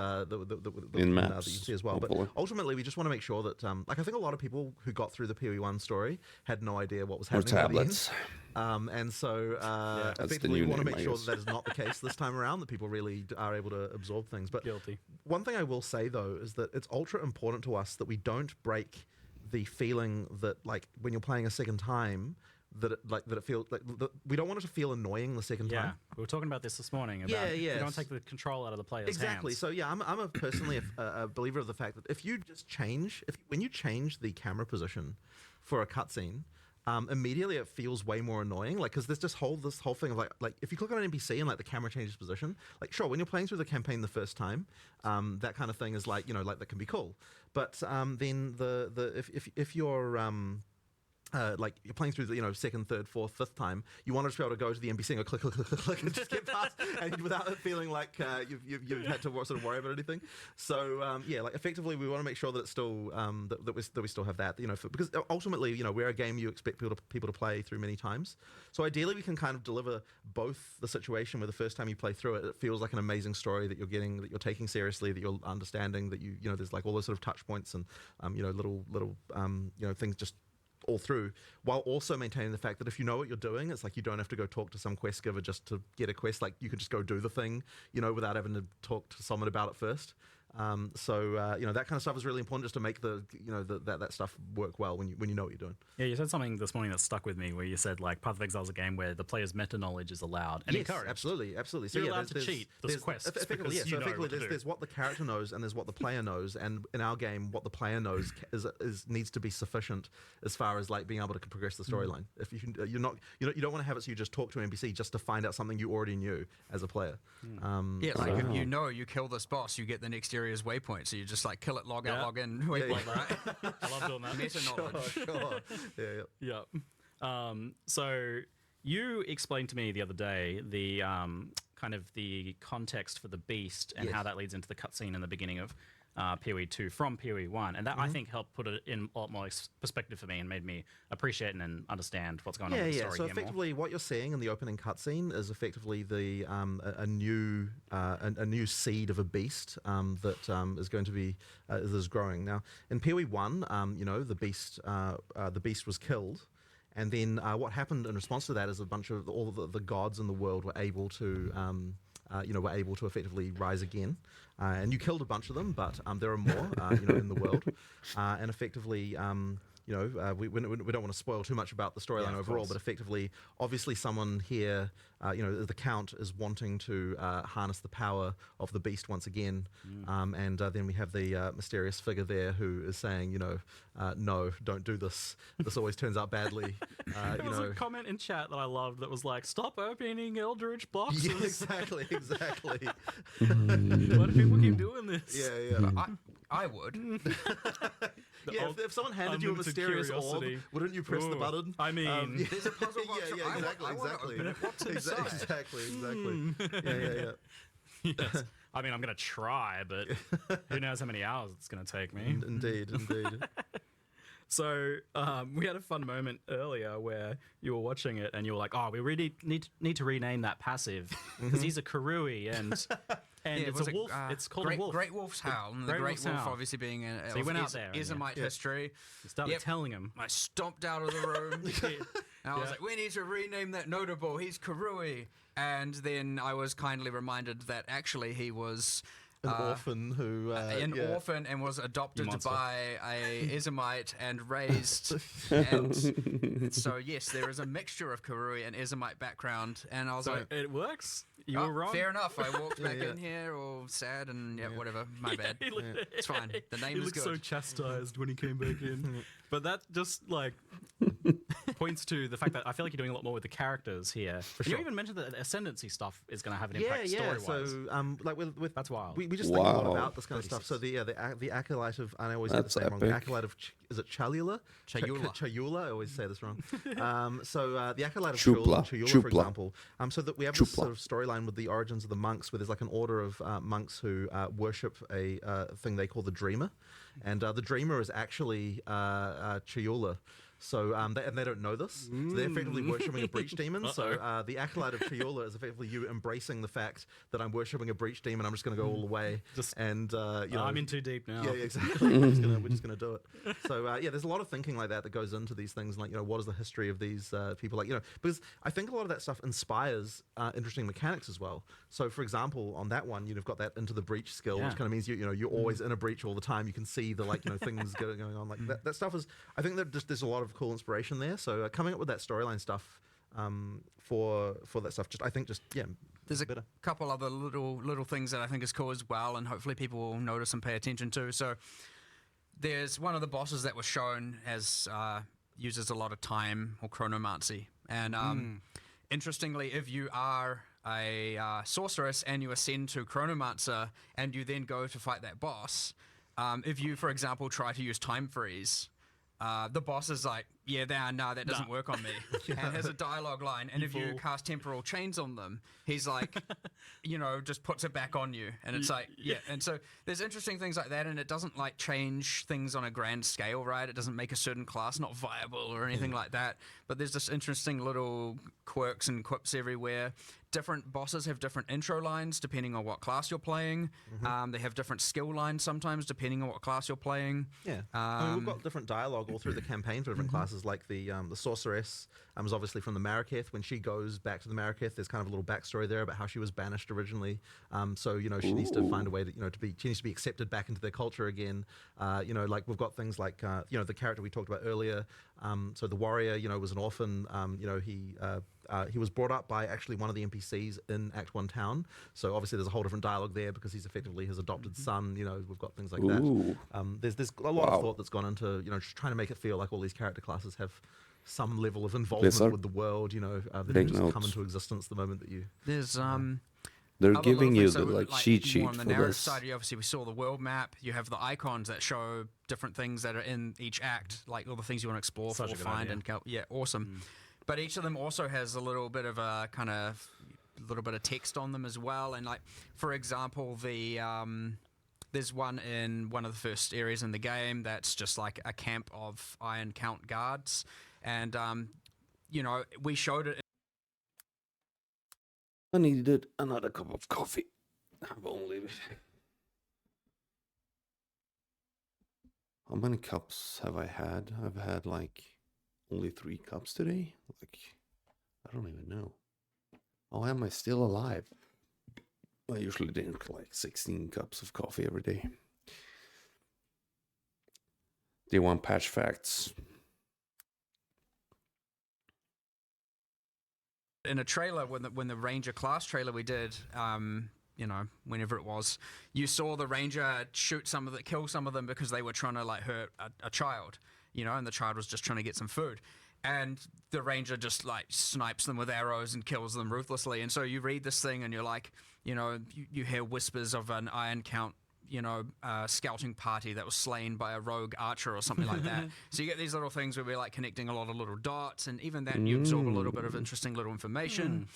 In that maps, you see as well. hopefully. But ultimately, we just want to make sure that I think a lot of people who got through the PoE 1 story had no idea what was Or happening. by the end. tablets. And so That's the effectively, new we want to name, make I sure guess. that is not the case this time around, that people really are able to absorb things. But Guilty. one thing I will say, though, is that it's ultra important to us that we don't break the feeling that, like, when you're playing a second time, that it feels like we don't want it to feel annoying the second Yeah, time. we were talking about this morning. About Yeah, You yes. don't take the control out of the player's Exactly. hands. So yeah, I'm a personally a believer of the fact that if you just when you change the camera position for a cutscene, immediately it feels way more annoying. Like, because there's this whole thing of like if you click on an NPC and like the camera changes position, like sure, when you're playing through the campaign the first time, that kind of thing is like like that can be cool. But then if you're like you're playing through the second, third, fourth, fifth time, you want to just be able to go to the NPC and go click, click, click, click, click, and just get past, and without it feeling like you've had to sort of worry about anything. So yeah, like effectively, we want to make sure that it's still that we still have that, because ultimately, we're a game you expect people to play through many times. So ideally, we can kind of deliver both the situation where the first time you play through it, it feels like an amazing story that you're getting, that you're taking seriously, that you're understanding, that there's like all those sort of touch points and little things just all through, while also maintaining the fact that if you know what you're doing, it's like you don't have to go talk to some quest giver just to get a quest. Like you could just go do the thing, without having to talk to someone about it first. So that kind of stuff is really important just to make that stuff work well when you know what you're doing. Yeah, you said something this morning that stuck with me, where you said like Path of Exile is a game where the player's meta knowledge is allowed and Yes, encouraged. absolutely. So You're allowed to cheat the quests Effectively, because you know what to do. there's what the character knows and there's what the player knows, and in our game, what the player knows is needs to be sufficient as far as like being able to progress the storyline. If you don't want to have it so you just talk to an NPC just to find out something you already knew as a player. If you kill this boss, you get the next area's waypoint. So you just like kill it, log out, log in, waypoint, right? I love doing that. Meta knowledge. Sure. Yeah. So you explained to me the other day the kind of the context for the beast and how that leads into the cutscene in the beginning of PoE 2 from PoE 1, and that I think helped put it in a lot more perspective for me and made me appreciate and understand what's going on with the story. So here effectively, what you're seeing in the opening cutscene is effectively the a new seed of a beast that is going to be is growing now. In PoE 1, the beast was killed. And then what happened in response to that is a bunch of all the gods in the world were able to effectively rise again. And you killed a bunch of them, but there are more, in the world. And effectively, we don't want to spoil too much about the storyline overall, but effectively, obviously someone here, the Count is wanting to harness the power of the beast once again. And then we have the mysterious figure there who is saying, no, don't do this. This always turns out badly. There was a comment in chat that I loved that was like, stop opening Eldritch boxes. Yeah, exactly. Why do people keep doing this? Yeah. I would. If someone handed you a unlimited mysterious orb, curiosity. wouldn't you press the button? I mean, There's a puzzle box. I wanna open it. What's inside? Exactly. yes. I mean, I'm going to try, but who knows how many hours it's going to take me. Indeed. So we had a fun moment earlier where you were watching it and you were like, "Oh, we really need to rename that passive because he's a Karui and it's a wolf. It's called a wolf. Great Wolf's Howl. And the Great Wolf obviously being so you went out there. Ismite history. You started telling him. I stomped out of the room. And I was like, we need to rename that notable. He's Karui. And then I was kindly reminded that actually he was An orphan who... orphan and was adopted by a Ismite and raised. And so, yes, there is a mixture of Karui and Ismite background. And I was like... It works. You were wrong. Fair enough. I walked back in here all sad and whatever. My bad. It's fine. The name is good. He looked so chastised when he came back in. But that just like points to the fact that I feel like you're doing a lot more with the characters here. You even mentioned that the ascendancy stuff is going to have an impact story-wise. So with that's wild. We just think a lot about this kind of stuff. So the acolyte of I always get the same wrong. The acolyte of is it Chalula? Chayula. I always say this wrong. The acolyte of Chayula, for example. So that we have this sort of storyline with the origins of the monks, where there's like an order of monks who worship a thing they call the Dreamer, and the Dreamer is actually Chayula. So they don't know this. So they're effectively worshipping a breach demon. So the acolyte of Chayula is effectively you embracing the fact that I'm worshipping a breach demon. I'm just going to go all the way. I'm in too deep now. Yeah, exactly. we're just going to do it. So there's a lot of thinking like that goes into these things. Like what is the history of these people? Because I think a lot of that stuff inspires interesting mechanics as well. So for example, on that one, you've got that into the breach skill, which kind of means you're always in a breach all the time. You can see the things going on. Like that stuff is. I think that just there's a lot of cool inspiration there. So coming up with that storyline stuff for that stuff, there's a better. couple other little things that I think is cool as well, and hopefully people will notice and pay attention to. So there's one of the bosses that was shown as uses a lot of time or chronomancy, and interestingly, if you are a sorceress and you ascend to chronomancer and you then go to fight that boss, if you, for example, try to use time freeze, the boss is like, that doesn't work on me. And has a dialogue line. And if you cast temporal chains on them, he's like, just puts it back on you. And it's like, And so there's interesting things like that. And it doesn't like change things on a grand scale, right? It doesn't make a certain class not viable or anything like that. But there's just interesting little quirks and quips everywhere. Different bosses have different intro lines depending on what class you're playing. They have different skill lines sometimes depending on what class you're playing. Yeah. We've got different dialogue all through the campaign for different classes classes like the sorceress is obviously from the Maraketh. When she goes back to the Maraketh, there's kind of a little backstory there about how she was banished originally. So she needs to find a way that she needs to be accepted back into their culture again. Like we've got things like the character we talked about earlier. So the warrior, was an orphan. He was brought up by actually one of the NPCs in Act 1 town. So obviously there's a whole different dialogue there because he's effectively his adopted son. We've got things like that. There's a lot of thought that's gone into just trying to make it feel like all these character classes have some level of involvement with the world. That don't just come into existence the moment that you. There's They're other giving little you things, the so, like like, cheat more sheet on the for narrative this. side. Obviously, we saw the world map. You have the icons that show different things that are in each act, like all the things you want to explore, Such a good idea. awesome. But each of them also has a little bit of a kind of little bit of text on them as well. And like, for example, there's one in one of the first areas in the game that's just like a camp of Iron Count guards, and we showed it. I needed another cup of coffee. I've only. How many cups have I had? I've had like only 3 cups today. Like, I don't even know. How am I still alive? I usually drink like 16 cups of coffee every day. Do you want patch facts? In a trailer, when the Ranger class trailer we did, whenever it was, you saw the Ranger kill some of them because they were trying to like hurt a child, and the child was just trying to get some food. And the Ranger just like snipes them with arrows and kills them ruthlessly. And so you read this thing and you're like, you hear whispers of an Iron Count, scouting party that was slain by a rogue archer or something like that. So you get these little things where we're like connecting a lot of little dots, and even then you absorb a little bit of interesting little information.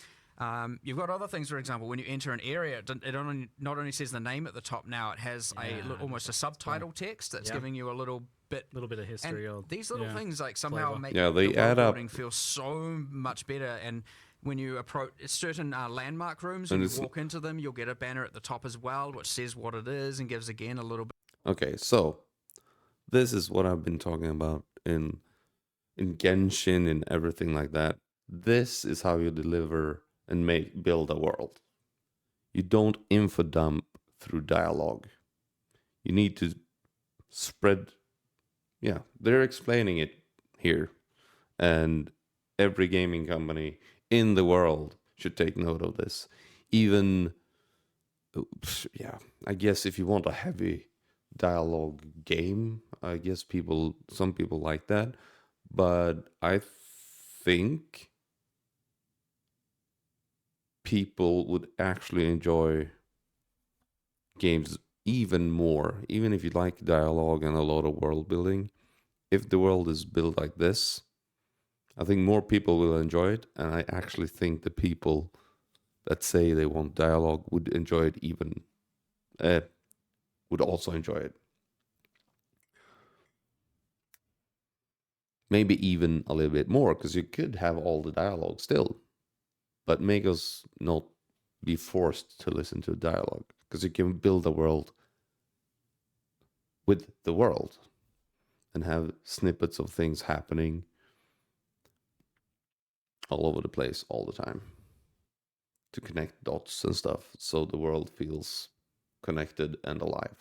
You've got other things, for example, when you enter an area, it not only says the name at the top now, it has almost a subtitle text that's giving you a little bit of history. And these little things like somehow make they the add world up. building feel so much better. And when you approach certain landmark rooms and you walk into them, you'll get a banner at the top as well, which says what it is and gives again a little bit. Okay, so this is what I've been talking about in Genshin and everything like that. This is how you deliver and build a world. You don't info dump through dialogue. You need to spread. Yeah, they're explaining it here, and every gaming company in the world should take note of this. Even, I guess if you want a heavy dialogue game, I guess some people like that, but I think people would actually enjoy games even more, even if you like dialogue and a lot of world building. If the world is built like this, I think more people will enjoy it, and I actually think the people that say they want dialogue would enjoy it would also enjoy it. Maybe even a little bit more, because you could have all the dialogue still, but make us not be forced to listen to dialogue, because you can build a world with the world and have snippets of things happening all over the place all the time to connect dots and stuff, so the world feels connected and alive.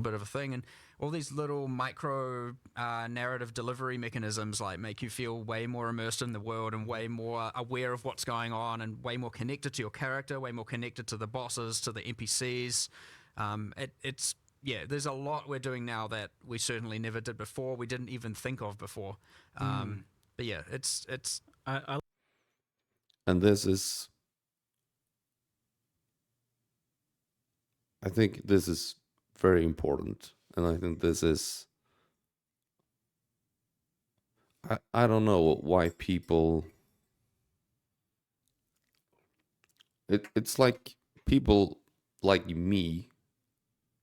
Bit of a thing, and all these little micro narrative delivery mechanisms like make you feel way more immersed in the world and way more aware of what's going on and way more connected to your character, way more connected to the bosses, to the NPCs. There's a lot we're doing now that we certainly never did before. We didn't even think of before. But yeah, it's. And this is, I think this is very important, and I think this is, I don't know why people, it's like people like me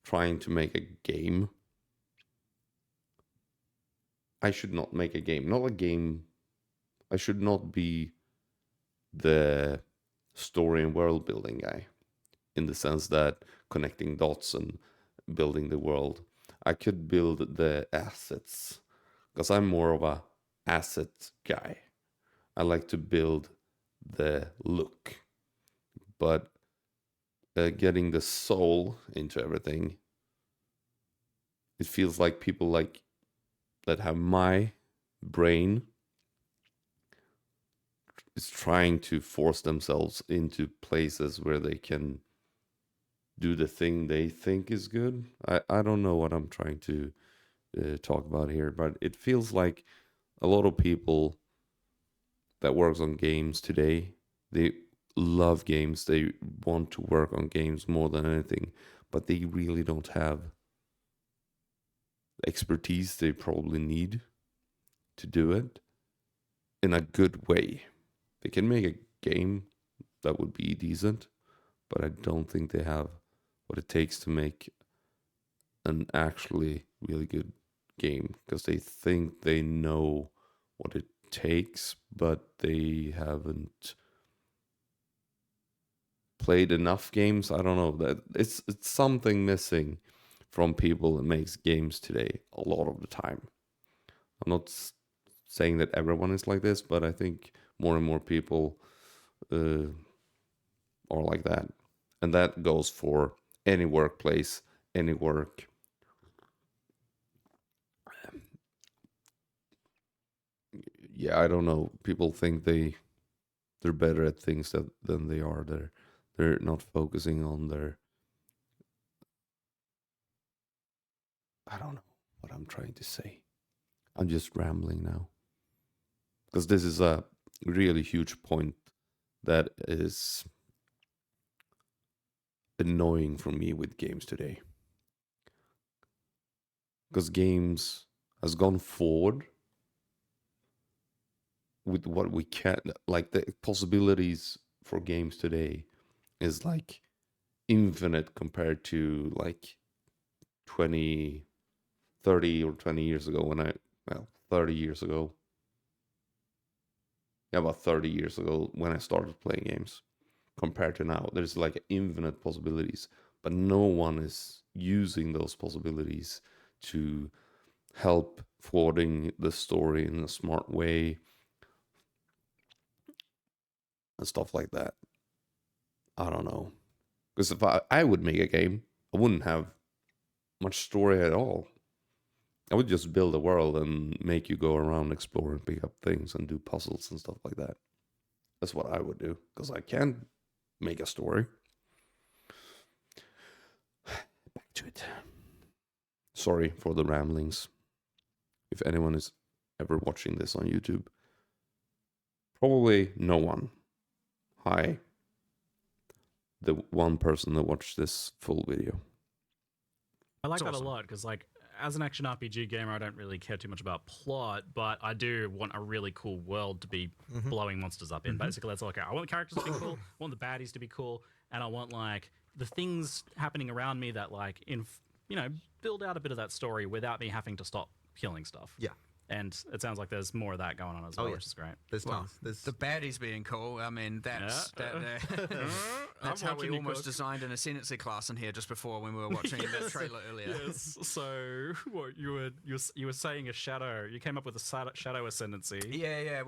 trying to make a game. I should not make a game. Not a game. I should not be the story and world building guy, in the sense that connecting dots and building the world. I could build the assets, because I'm more of a asset guy. I like to build the look, but getting the soul into everything, it feels like people like that have my brain is trying to force themselves into places where they can do the thing they think is good. I don't know what I'm trying to talk about here, but it feels like a lot of people that works on games today, they love games, they want to work on games more than anything, but they really don't have the expertise they probably need to do it in a good way. They can make a game that would be decent, but I don't think they have what it takes to make an actually really good game, because they think they know what it takes, but they haven't played enough games. I don't know, that it's something missing from people that makes games today a lot of the time. I'm not saying that everyone is like this, but I think more and more people are like that. And that goes for any workplace, any work. Yeah, I don't know. People think they're better at things than they are. They're not focusing on their. I don't know what I'm trying to say. I'm just rambling now, because this is a really huge point that is annoying for me with games today. Because games has gone forward with what we can, like the possibilities for games today is like infinite compared to like 20, 30 or 20 years ago when 30 years ago. Yeah, about 30 years ago when I started playing games compared to now. There's like infinite possibilities, but no one is using those possibilities to help forwarding the story in a smart way and stuff like that. I don't know. Because if I would make a game, I wouldn't have much story at all. I would just build a world and make you go around, explore, and pick up things and do puzzles and stuff like that. That's what I would do, because I can make a story. Back to it. Sorry for the ramblings. If anyone is ever watching this on YouTube, probably no one. Hi, the one person that watched this full video. I like It's that awesome. a lot because, like, as an action RPG gamer, I don't really care too much about plot, but I do want a really cool world to be blowing monsters up in. Basically, that's all I care. I want the characters to be cool, I want the baddies to be cool, and I want, like, the things happening around me that, like, build out a bit of that story without me having to stop killing stuff. Yeah. And it sounds like there's more of that going on as well, yeah. which is great. There's Well, tons. There's the baddies being cool. I mean, that's Yeah. that's I'm how we watching you almost cook. designed an ascendancy class in here just before when we were watching that trailer earlier. Yes. So what you were saying a shadow. You came up with a shadow ascendancy. Yeah.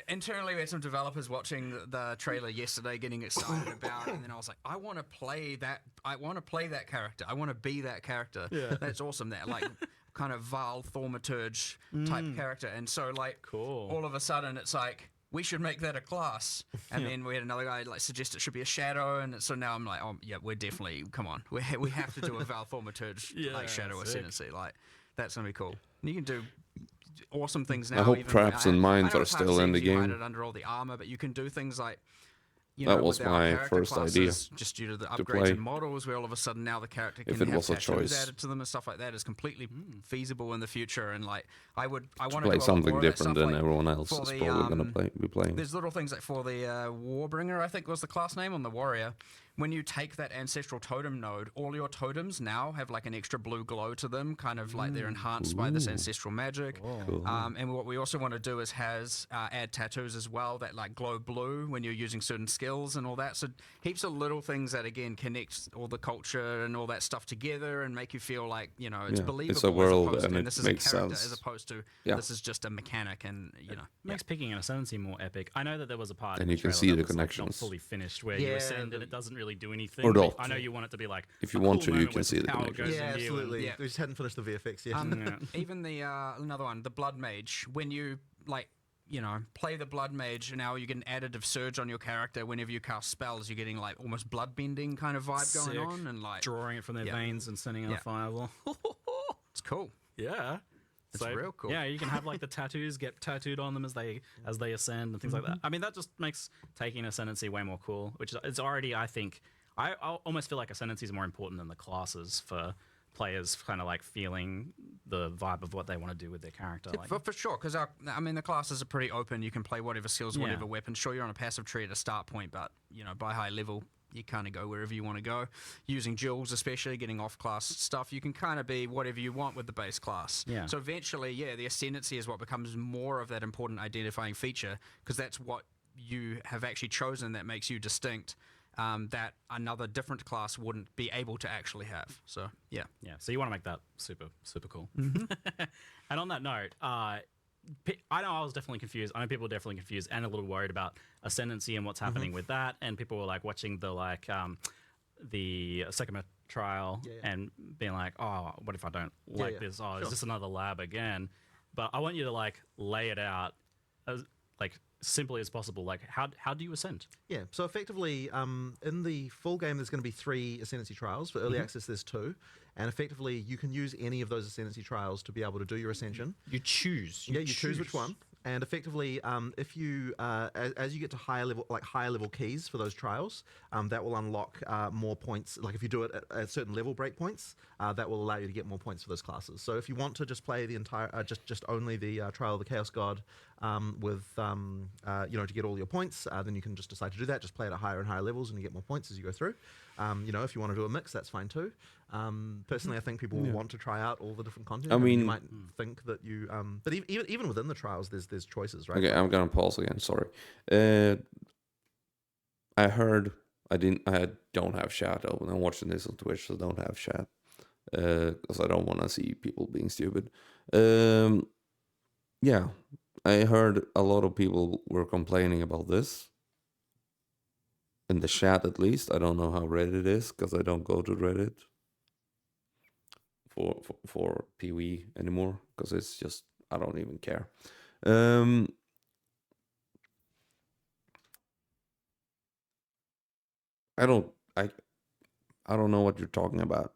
Internally we had some developers watching the trailer yesterday, getting excited about it, and then I was like, I want to play that. I want to play that character. I want to be that character. Yeah. That's awesome. That like kind of Val Thaumaturge type character, and so like Cool. all of a sudden it's like we should make that a class, and then we had another guy like suggest it should be a shadow, and so now I'm like, oh yeah, we're definitely come on, we have to do a Val Thaumaturge like shadow sick. ascendancy, like that's gonna be cool. And you can do awesome things now. I hope even, traps and mines are still in the You hide game. it under all the armor, but you can do things like. That was with our my character first idea classes, just due to the upgrades play. and models, where all of a sudden now the character can If it have was a tattoos choice. added to them and stuff like that is completely feasible in the future. And like, I want to Play something different than everyone else for is the, probably going to be playing. There's little things like for the Warbringer, I think was the class name on the warrior, when you take that ancestral totem node, all your totems now have like an extra blue glow to them, kind of like they're enhanced by this ancestral magic. Cool. And what we also want to do is add tattoos as well that like glow blue when you're using certain skills and all that. So heaps of little things that again connect all the culture and all that stuff together and make you feel like, you know, it's Yeah, believable. it's a world as opposed and to, it this is makes a character sense. as opposed to Yeah. this is just a mechanic, and you know. Makes picking an ascendancy more epic. I know that there was a part And in you the can trailer see that the was, like, not connections. fully finished, where you Yeah, ascend and the- it doesn't really do anything. Or but don't. I know you want it to be like If you a want cool to, you moment can where see some the power connections. goes Yeah, into you and- absolutely. Yeah. We just hadn't finished the VFX yet. Yeah. Even the another one, the blood mage, when you like, you know, play the blood mage, now you get an additive surge on your character whenever you cast spells. You're getting like almost blood bending kind of vibe Sick. going on, and like drawing it from their Yeah. veins and sending out Yeah. a fireball. it's cool. Yeah. It's real cool. Yeah, you can have like the tattoos get tattooed on them as they ascend and things like that. I mean, that just makes taking ascendancy way more cool, which is it's already, I think, I almost feel like ascendancy is more important than the classes for players kind of like feeling the vibe of what they want to do with their character. Like, For sure, because I mean the classes are pretty open. You can play whatever skills, Yeah. whatever weapons. Sure, you're on a passive tree at a start point, but you know by high level you kind of go wherever you want to go. Using jewels, especially getting off class stuff, you can kind of be whatever you want with the base class. Yeah. So eventually, yeah, the ascendancy is what becomes more of that important identifying feature because that's what you have actually chosen that makes you distinct. That another different class wouldn't be able to actually have. So yeah. yeah, so you want to make that super cool. Mm-hmm. And on that note, I know I was definitely confused. I know people were definitely confused and a little worried about ascendancy and what's Mm-hmm. happening with that. And people were like watching the Sekima trial Yeah. and being like, "Oh, what if I don't like yeah. this? Oh, Sure. is this another lab again?" But I want you to like lay it out as like simply as possible. Like, how do you ascend? Yeah, so effectively, in the full game, there's going to be 3 Ascendancy trials. For early access, there's 2. And effectively, you can use any of those Ascendancy trials to be able to do your Ascension. You choose. You choose which one. And effectively, if you as you get to higher level keys for those trials, that will unlock more points. Like if you do it at certain level breakpoints, that will allow you to get more points for those classes. So if you want to just play the entire, just only the Trial of the Chaos God with to get all your points, then you can just decide to do that. Just play it at higher and higher levels, and you get more points as you go through. If you want to do a mix, that's fine too. Personally, I think people will want to try out all the different content. I and mean- you might think that you, but even within the trials, there's choices, right? Okay, I'm gonna pause again. Sorry. I heard I don't have chat open. I'm watching this on Twitch, so I don't have chat because I don't want to see people being stupid. Yeah, I heard a lot of people were complaining about this in the chat, at least. I don't know how Reddit is because I don't go to Reddit for PoE anymore because it's just I don't even care. I don't know what you're talking about.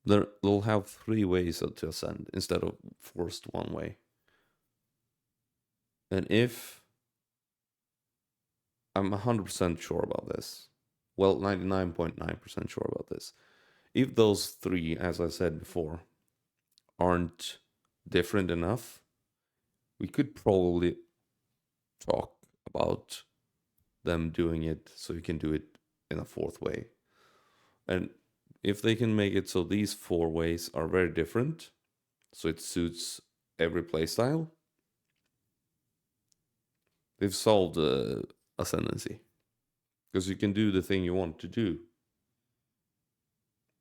They'll have 3 ways to ascend instead of forced one way. And if I'm 100% sure about this, well, 99.9% sure about this, if those 3, as I said before, aren't different enough, we could probably talk about them doing it so you can do it in a 4th way. And if they can make it so these 4 ways are very different, so it suits every playstyle, they've solved the ascendancy. Because you can do the thing you want to do.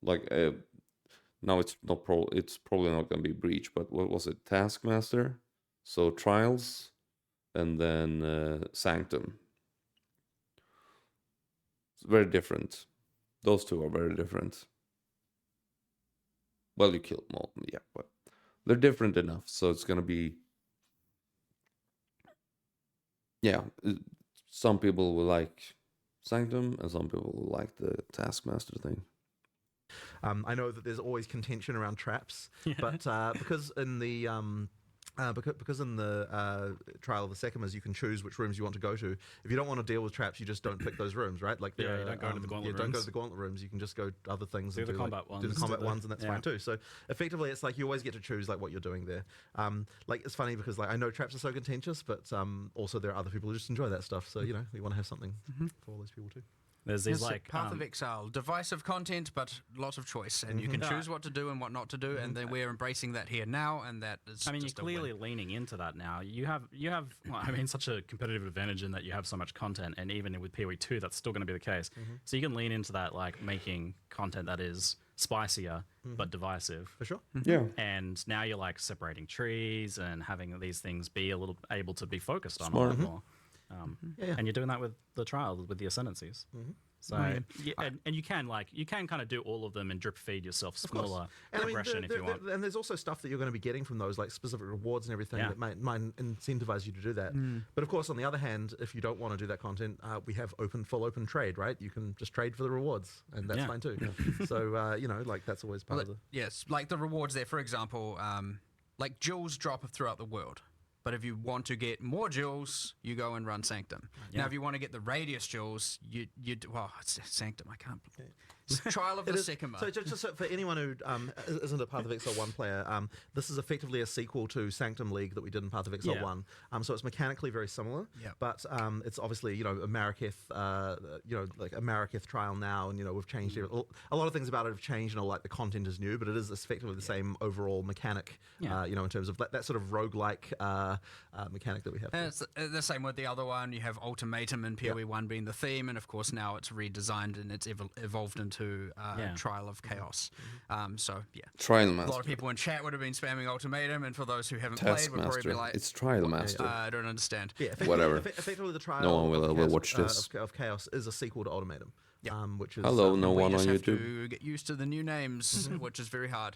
Like, now it's probably not going to be Breach, but what was it? Taskmaster? So Trials, and then Sanctum. It's very different. Those 2 are very different. Well, you killed Molten, yeah, but they're different enough, so it's gonna be. Yeah, some people will like Sanctum, and some people will like the Taskmaster thing. I know that there's always contention around traps, but because in the Because in the Trial of the Sekimas, you can choose which rooms you want to go to. If you don't want to deal with traps, you just don't pick those rooms, right? Like, you don't go to the gauntlet don't go rooms. to the gauntlet rooms. You can just go to other things. Do and the combat like, ones. Do the combat Do the- ones, and that's yeah. fine too. So effectively, it's like you always get to choose like what you're doing there. Like it's funny because like I know traps are so contentious, but also there are other people who just enjoy that stuff. So you know, we want to have something for all those people too. There's these Yes, like Path of Exile, divisive content, but lots of choice, and you can choose what to do and what not to do, and then we're embracing that here now, and that is. I mean, you're just a win. clearly leaning into that now. You have, well, I mean, such a competitive advantage in that you have so much content, and even with PoE 2, that's still going to be the case. So you can lean into that, like making content that is spicier but divisive. For sure. Yeah. And now you're like separating trees and having these things be a little able to be focused on Smart. a lot more. Yeah. And you're doing that with the trials, with the ascendancies. So and you can kind of do all of them and drip feed yourself smaller And I mean, progression if you want. and there's also stuff that you're going to be getting from those, like specific rewards and everything Yeah. that might incentivize you to do that. But of course, on the other hand, if you don't want to do that content, we have full open trade, right? You can just trade for the rewards, and that's Yeah. fine too. So you know, like that's always part of the. Yes, like the rewards there, for example, like jewels drop throughout the world. But if you want to get more jewels, you go and run Sanctum. Now, if you want to get the radius jewels, it's Sanctum. I can't. It's Trial of the Sekima. So just for anyone who isn't a Path of Exile 1 player, this is effectively a sequel to Sanctum League that we did in Path of Exile Yeah. 1. So it's mechanically very similar, Yep. but it's obviously, you know, a Marraketh, like a Marraketh trial now, and, you know, we've changed a lot of things about it have changed, and all like the content is new, but it is effectively the same overall mechanic, Yeah. you know, in terms of that sort of roguelike mechanic that we have. And it's the same with the other one. You have Ultimatum and PoE 1 being the theme, and of course now it's redesigned and it's evolved into Trial of Chaos. So, yeah. Trial A lot Master. of people in chat would have been spamming Ultimatum, and for those who haven't played, would probably be Taskmaster. like, It's Trial Master. I don't understand. Yeah, effectively, Whatever. Effectively, the trial. No one will of ever Chaos, watch this. of Chaos is a sequel to Ultimatum. Yeah. Which is Hello, no We one just on have YouTube. to get used to the new names, which is very hard.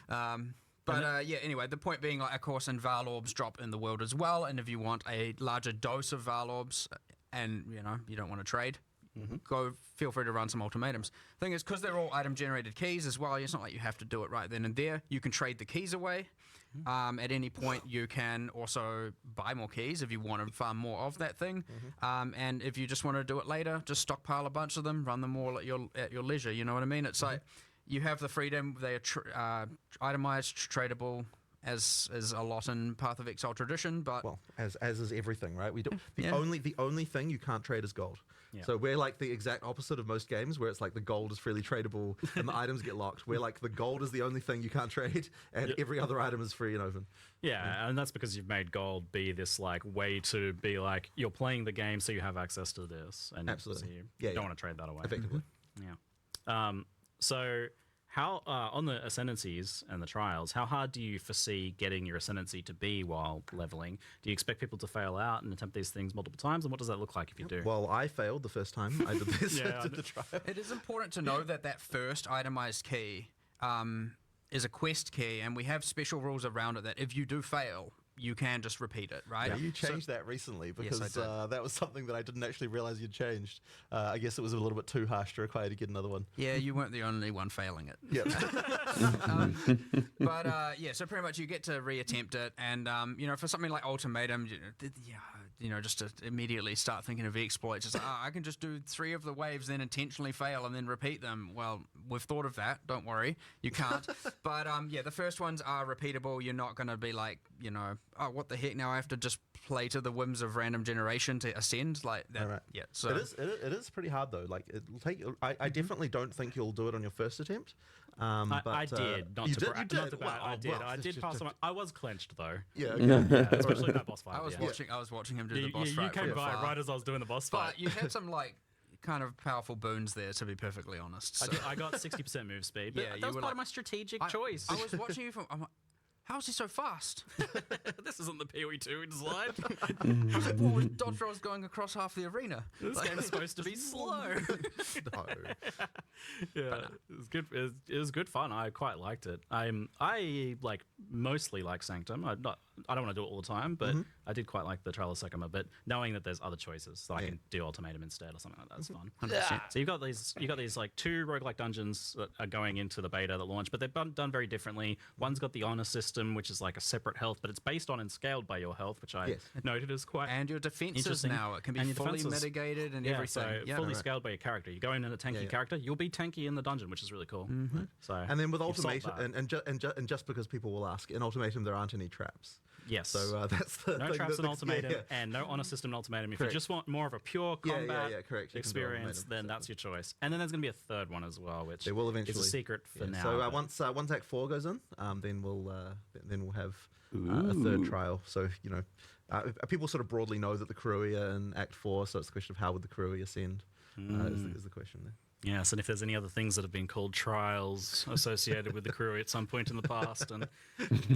Yeah, anyway, the point being, like, of course, and Val Orbs drop in the world as well, and if you want a larger dose of Val Orbs and, you know, you don't want to trade, feel free to run some ultimatums. Thing is, because they're all item-generated keys as well, it's not like you have to do it right then and there. You can trade the keys away. At any point, you can also buy more keys if you want to farm more of that thing. And if you just want to do it later, just stockpile a bunch of them, run them all at your leisure. You know what I mean? It's like you have the freedom. They are itemized, tradable, as a lot in Path of Exile tradition. But Well, as is everything, right? We do the Yeah. only thing you can't trade is gold. Yeah. So we're like the exact opposite of most games, where it's like the gold is freely tradable and the items get locked. We're like the gold is the only thing you can't trade, and every other item is free and open. Yeah, and that's because you've made gold be this like way to be like you're playing the game, so you have access to this, and Absolutely. so you Yeah, don't yeah. want to trade that away. Effectively. Yeah. So how on the ascendancies and the trials, how hard do you foresee getting your ascendancy to be while leveling? Do you expect people to fail out and attempt these things multiple times, and what does that look like if you do? Well, I failed the first time I did this. Yeah, I did the trial. it is important to know that first itemized key is a quest key, and we have special rules around it that if you do fail, you can just repeat it, right? Yeah, you So- changed that recently because Yes, I did. that was something that I didn't actually realize you'd changed. I guess it was a little bit too harsh to require to get another one. yeah, you weren't the only one failing it. Yeah. But yeah, so pretty much you get to reattempt it, and you know, for something like Ultimatum, just to immediately start thinking of exploits, it's like, I can just do 3 of the waves, then intentionally fail, and then repeat them. Well, we've thought of that. Don't worry, you can't. But yeah, the first ones are repeatable. You're not going to be like, you know, oh, what the heck? Now I have to just play to the whims of random generation to ascend like that. Right. Yeah, so it is pretty hard though. Like it'll take. I definitely don't think you'll do it on your first attempt. But I did, not you to did, brag, you not did. to brag. Wow, I did. well, I did pass on. I was clenched though. Yeah. Okay. Yeah, especially that boss fight. I was yeah. watching him do You, the boss you fight came from by afar. right as I was doing the boss fight. But you had some like kind of powerful boons there, to be perfectly honest. So. I got 60% move speed. But Yeah, that you was were part like- of my strategic choice. I was watching you from. I'm like, how is he so fast? This isn't the PoE 2 design. I was like, what was dodge rolls going across half the arena? This game's supposed to be slow. No. Yeah, it was good. It was good fun. I quite liked it. I like mostly like Sanctum. I don't want to do it all the time, but I did quite like the Trial of Sekima. But knowing that there's other choices, so I can do Ultimatum instead or something like that is fun. 100%. So you've got these like 2 roguelike dungeons that are going into the beta that launch, but they're done very differently. One's got the honor system, which is like a separate health, but it's based on and scaled by your health, which I noted as quite And your defenses interesting. now, it can be And your fully defenses. mitigated and yeah, everything. so fully scaled by your character. You go in a tanky character, you'll be tanky in the dungeon, which is really cool. So And then with you've solved Ultimatum, that. and just because people will ask, in Ultimatum there aren't any traps. Yes. So that's the No thing traps that- in Ultimatum yeah. and no honor system in Ultimatum. If Correct. you just want more of a pure Yeah, combat correct. You can do experience, Ultimatum, then that's your choice. And then there's going to be a third one as well, which There will eventually. is a secret for now. So but- once Act 4 goes in, then we'll have a third trial. So people sort of broadly know that the Kuruia in Act 4. So it's the question of how would the Kuruia ascend is the question there. Yes, and if there's any other things that have been called trials associated with the crew at some point in the past, and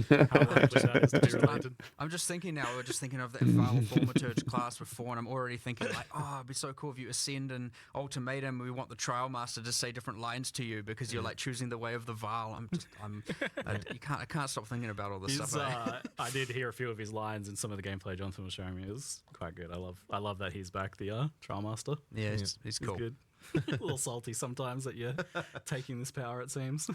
how likely that is to be related. I'm just thinking now, we're just thinking of that Val Thaumaturge class with 4, and I'm already thinking like, oh, it'd be so cool if you ascend in Ultimatum, we want the Trial Master to say different lines to you because you're like choosing the way of the Val. I can't stop thinking about all this stuff. I did hear a few of his lines in some of the gameplay Jonathan was showing me. It was quite good. I love that he's back, the Trial Master. Yeah, he's cool. Good. A little salty sometimes that you're taking this power, it seems.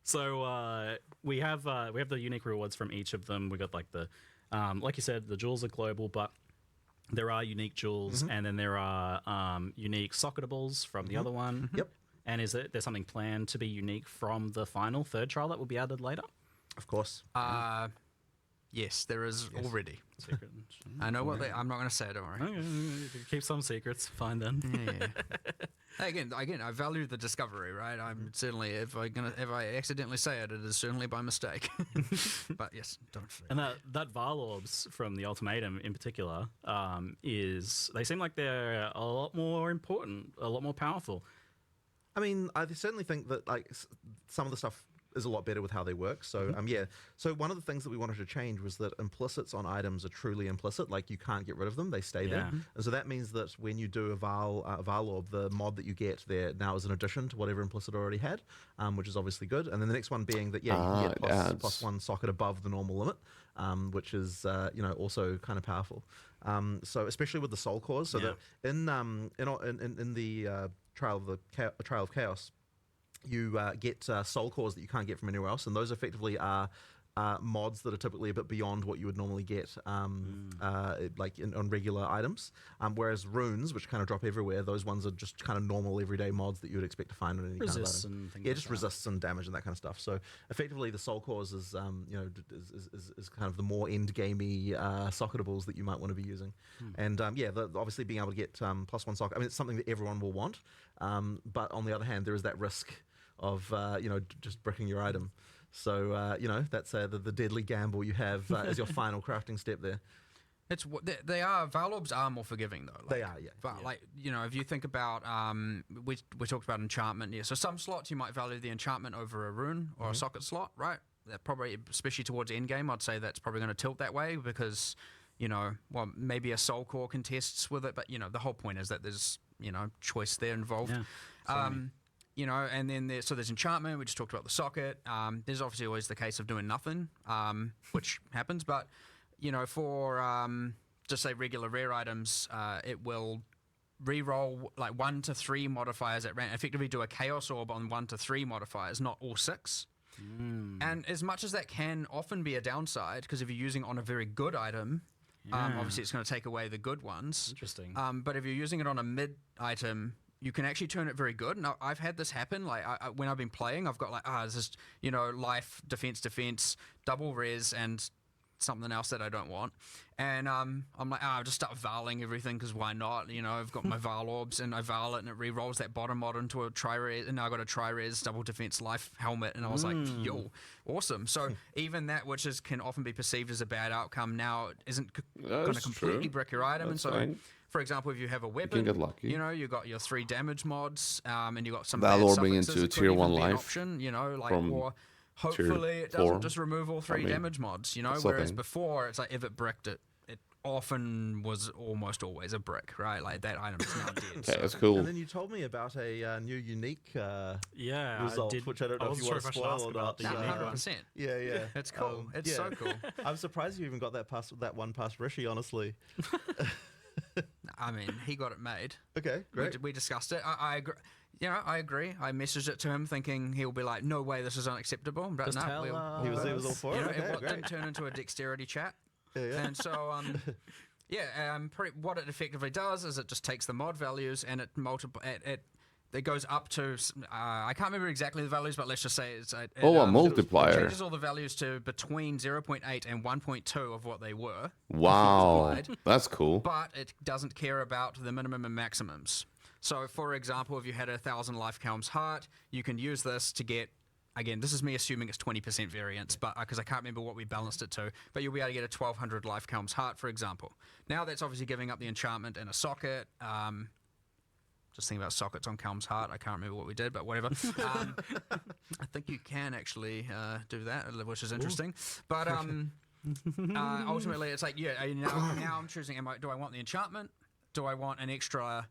So we have the unique rewards from each of them. We got like the like you said, the jewels are global, but there are unique jewels, and then there are unique socketables from the other one. Yep. And there's something planned to be unique from the final third trial that will be added later? Of course. Yes, there is already. Secret. I know what I'm not going to say. Don't worry. Okay, keep some secrets. Fine then. Yeah. Again, I value the discovery, right? I'm certainly if I accidentally say it, it is certainly by mistake. But yes, don't. And that Val orbs from the Ultimatum in particular they seem like they're a lot more important, a lot more powerful. I mean, I certainly think that like some of the stuff is a lot better with how they work. So So one of the things that we wanted to change was that implicits on items are truly implicit. Like you can't get rid of them; they stay there. And so that means that when you do a Val orb, the mod that you get there now is an addition to whatever implicit already had, which is obviously good. And then the next one being that you can get plus 1 socket above the normal limit, which is also kind of powerful. So especially with the soul cores, so that in the Trial of Chaos, you get soul cores that you can't get from anywhere else, and those effectively are mods that are typically a bit beyond what you would normally get like on regular items, whereas runes, which kind of drop everywhere, those ones are just kind of normal everyday mods that you would expect to find on any Resists kind of item. and things Yeah, like just that. resists and damage and that kind of stuff. So effectively the soul cores is is kind of the more end gamey socketables that you might want to be using. And obviously being able to get plus 1 socket, I mean it's something that everyone will want, but on the other hand there is that risk of just bricking your item. So that's the deadly gamble you have as your final crafting step there. It's what they are. Val orbs are more forgiving though. They are, yeah. But like if you think about we talked about enchantment. Yeah, so some slots you might value the enchantment over a rune or a socket slot, right? That probably, especially towards endgame, I'd say that's probably going to tilt that way because maybe a soul core contests with it, but the whole point is that there's choice there involved. Yeah. And then there's enchantment. We just talked about the socket. There's obviously always the case of doing nothing, which happens. But for just say regular rare items, it will re-roll like 1 to 3 modifiers at random. Effectively, do a chaos orb on 1 to 3 modifiers, not all 6. And as much as that can often be a downside, because if you're using it on a very good item, obviously it's going to take away the good ones. Interesting. But if you're using it on a mid item, you can actually turn it very good. Now, I've had this happen. Like when I've been playing, I've got like, this is, life, defense, double res, and something else that I don't want. And I'm like, I'll just start valing everything because why not? I've got my Val orbs and I Val it and it re-rolls that bottom mod into a tri-res. And now I got a tri-res double defense life helmet. And I was like, yo, awesome. So even that, which can often be perceived as a bad outcome, now isn't going to completely brick your item. That's and so... fine. For example, if you have a weapon, get lucky. you got your 3 damage mods, and you got some Val bad orbing suffixes, into it could tier even 1 be an life option, from or hopefully it tier doesn't 4. just remove all 3 I mean, damage mods, that's the whereas thing. before it's like if it bricked it often was almost always a brick, right? Like that item is now dead. Okay, so- that's cool. And then you told me about a new unique Yeah, result, I did. which I don't know I if you wasn't want sure to if I should spoil ask or about not. the No, unique one. 100%. Yeah, yeah. It's cool. It's yeah. so cool. I'm surprised you even got that one past Rishi, honestly. I mean, he got it made. Okay, great. We discussed it. I agree. You know, I agree. I messaged it to him thinking he'll be like, no way, this is unacceptable. But Just no, tell He was all for you it. know, Okay, it great. didn't turn into a dexterity chat. Yeah, yeah. And so, what it effectively does is it just takes the mod values and it goes up to, I can't remember exactly the values, but let's just say A multiplier. It changes all the values to between 0.8 and 1.2 of what they were. Wow, Applied. that's cool. But it doesn't care about the minimum and maximums. So, for example, if you had 1,000 life counts heart, you can use this to get, again, this is me assuming it's 20% variance, but because I can't remember what we balanced it to, but you'll be able to get a 1,200 life counts heart, for example. Now that's obviously giving up the enchantment in a socket. Just thinking about sockets on Calm's heart. I can't remember what we did, but whatever. I think you can actually do that, which is interesting. But ultimately, it's like, now I'm choosing, do I want the enchantment? Do I want an extra,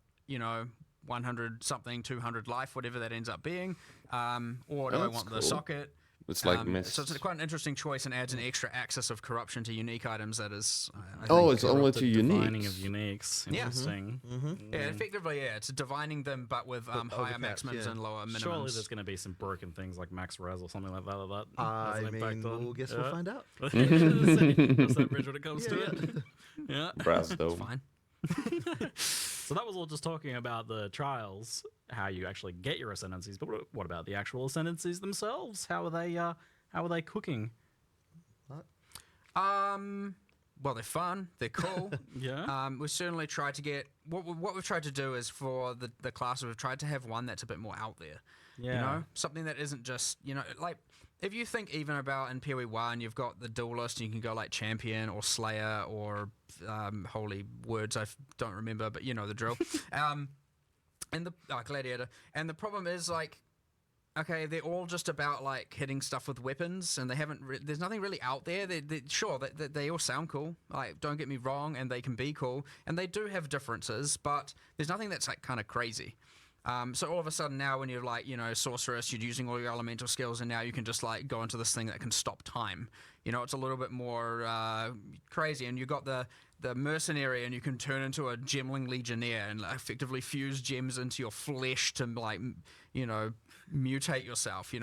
100 something, 200 life, whatever that ends up being? Or do I That's want the cool. socket? It's like mist. So it's quite an interesting choice and adds an extra axis of corruption to unique items that is, I Oh, think, it's only to Divining of uniques. uniques. Yeah. Interesting. yeah, effectively, it's divining them, but with higher overcaps, maximums yeah. and lower minimums. Surely there's going to be some broken things like max res or something like that. I has an impact mean, on- we'll guess we'll find out. Cross that bridge when it comes to Yeah, it. Yeah. Brass dome. Fine. So that was all just talking about the trials, how you actually get your ascendancies. But what about the actual ascendancies themselves? How are they cooking? Well, they're fun. They're cool. Yeah. We certainly tried to get what we've tried to do is for the classes we've tried to have one that's a bit more out there. Yeah. You know, something that isn't just like if you think even about in PoE 1, you've got the duelist, and you can go like champion or slayer or holy words I don't remember, but you know the drill. And the gladiator. And the problem is like. Okay, they're all just about like hitting stuff with weapons, and they haven't. There's nothing really out there. Sure, they all sound cool. Like, don't get me wrong, and they can be cool, and they do have differences, but there's nothing that's like kind of crazy. So all of a sudden now, when you're like sorceress, you're using all your elemental skills, and now you can just like go into this thing that can stop time. It's a little bit more crazy, and you got the mercenary, and you can turn into a gemling legionnaire and like, effectively fuse gems into your flesh to like mutate yourself.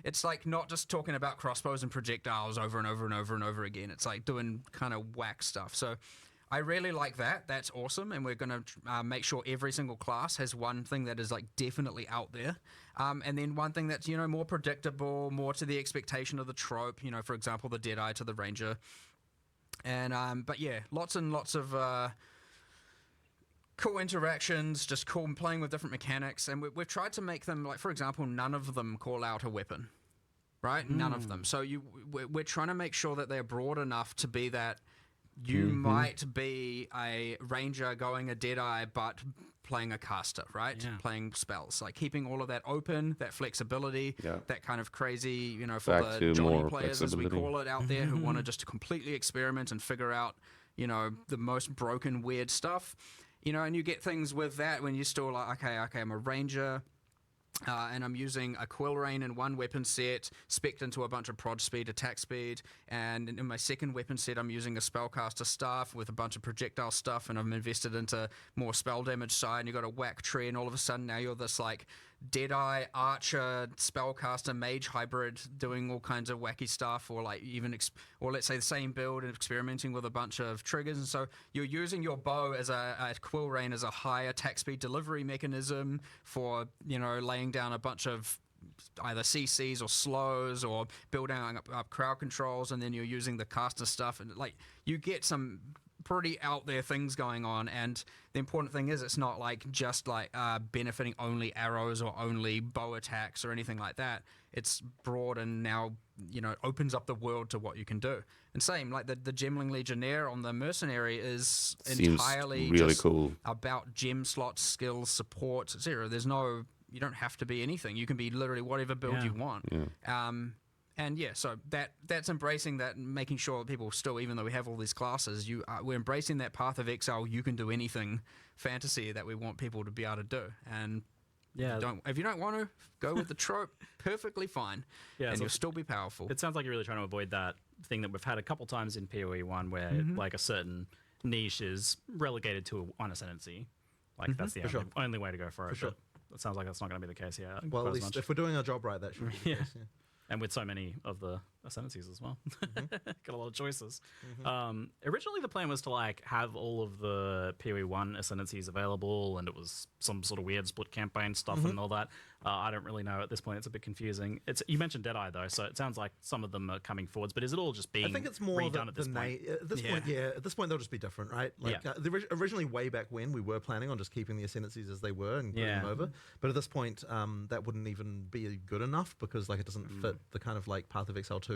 It's like not just talking about crossbows and projectiles over and over and over and over again. It's like doing kind of whack stuff. So I really like that. That's awesome, and we're going to make sure every single class has one thing that is like definitely out there, and then one thing that's more predictable, more to the expectation of the trope. For example, the Deadeye to the Ranger, and but yeah, lots and lots of cool interactions, just cool playing with different mechanics, and we've tried to make them like, for example, none of them call out a weapon, right? None of them. So we're trying to make sure that they're broad enough to be that. You might be a ranger going a Deadeye, but playing a caster, right? Yeah. Playing spells, like keeping all of that open, that flexibility, Yeah. that kind of crazy, for Back the to Johnny more players, as we flexibility. call it out there, who want to just completely experiment and figure out, the most broken, weird stuff. And you get things with that when you're still like, okay, I'm a ranger. And I'm using a Quill Rain in one weapon set, spec'd into a bunch of prod speed, attack speed, and in my second weapon set I'm using a Spellcaster Staff with a bunch of projectile stuff, and I'm invested into more spell damage side, and you got a whack tree, and all of a sudden now you're this like Deadeye, Archer, Spellcaster, Mage hybrid doing all kinds of wacky stuff, or like even, or let's say the same build and experimenting with a bunch of triggers. And so you're using your bow as a Quill Rain as a high attack speed delivery mechanism for, laying down a bunch of either CCs or slows or building up crowd controls, and then you're using the caster stuff, and like you get some pretty out there things going on. And the important thing is it's not like just like benefiting only arrows or only bow attacks or anything like that. It's broad and now opens up the world to what you can do. And same like the Gemling Legionnaire on the mercenary is Seems entirely really just cool. about gem slots, skills, support, etc. You don't have to be anything. You can be literally whatever build Yeah. you want. Yeah. And yeah, so that's embracing that and making sure that people still, even though we have all these classes, we're embracing that path of Exile. You can do anything fantasy that we want people to be able to do. And Yeah. if you don't want to, go with the trope, perfectly fine. Yeah, and so you'll still be powerful. It sounds like you're really trying to avoid that thing that we've had a couple times in PoE 1 where like a certain niche is relegated to one ascendancy. Like that's the only way to go for it. sure. But it sounds like that's not going to be the case here. Well, quite at as least much. if we're doing our job right, that should be the case. Yeah. And with so many of the ascendancies as well. Got a lot of choices. Originally, the plan was to like have all of the PoE 1 ascendancies available, and it was some sort of weird split campaign stuff and all that. I don't really know at this point. It's a bit confusing. You mentioned Deadeye though, so it sounds like some of them are coming forwards. But is it all just being I think it's more redone at this point? At this point, At this point, they'll just be different, right? Like originally, way back when, we were planning on just keeping the ascendancies as they were and putting them over. But at this point, that wouldn't even be good enough because like it doesn't fit the kind of like Path of Exile 2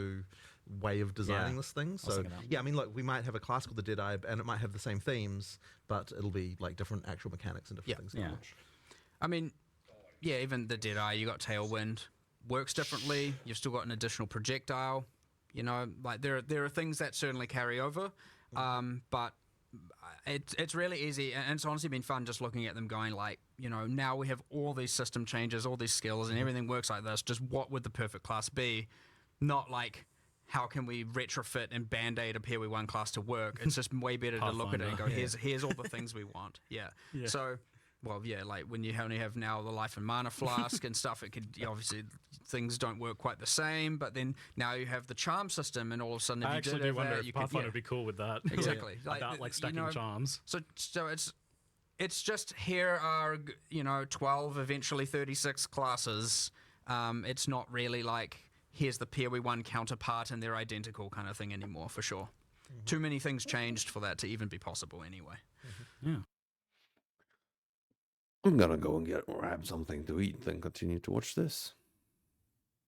way of designing this thing. So I mean, look, we might have a class called the Deadeye, and it might have the same themes, but it'll be like different actual mechanics and different things. Yeah. I mean, even the Deadeye, you got Tailwind, works differently. You've still got an additional projectile. You know, like there are things that certainly carry over, but it's really easy, and it's honestly been fun just looking at them going like, you know, now we have all these system changes, all these skills, and everything works like this. Just what would the perfect class be? Not like how can we retrofit and band-aid a PoE 1 class to work. It's just way better to look at it and go, here's all the things we want. So, well, like when you only have now the life and mana flask and stuff, it could obviously things don't work quite the same. But then now you have the charm system, and all of a sudden, if I you actually did do have wonder that, if you Pathfinder could, would be cool with that. Exactly. About like stacking charms. So it's just here are 12, eventually 36 classes. It's not really like here's the PoE 1 counterpart and they're identical kind of thing anymore, for sure. Too many things changed for that to even be possible anyway. Yeah. I'm gonna go and grab something to eat, then continue to watch this.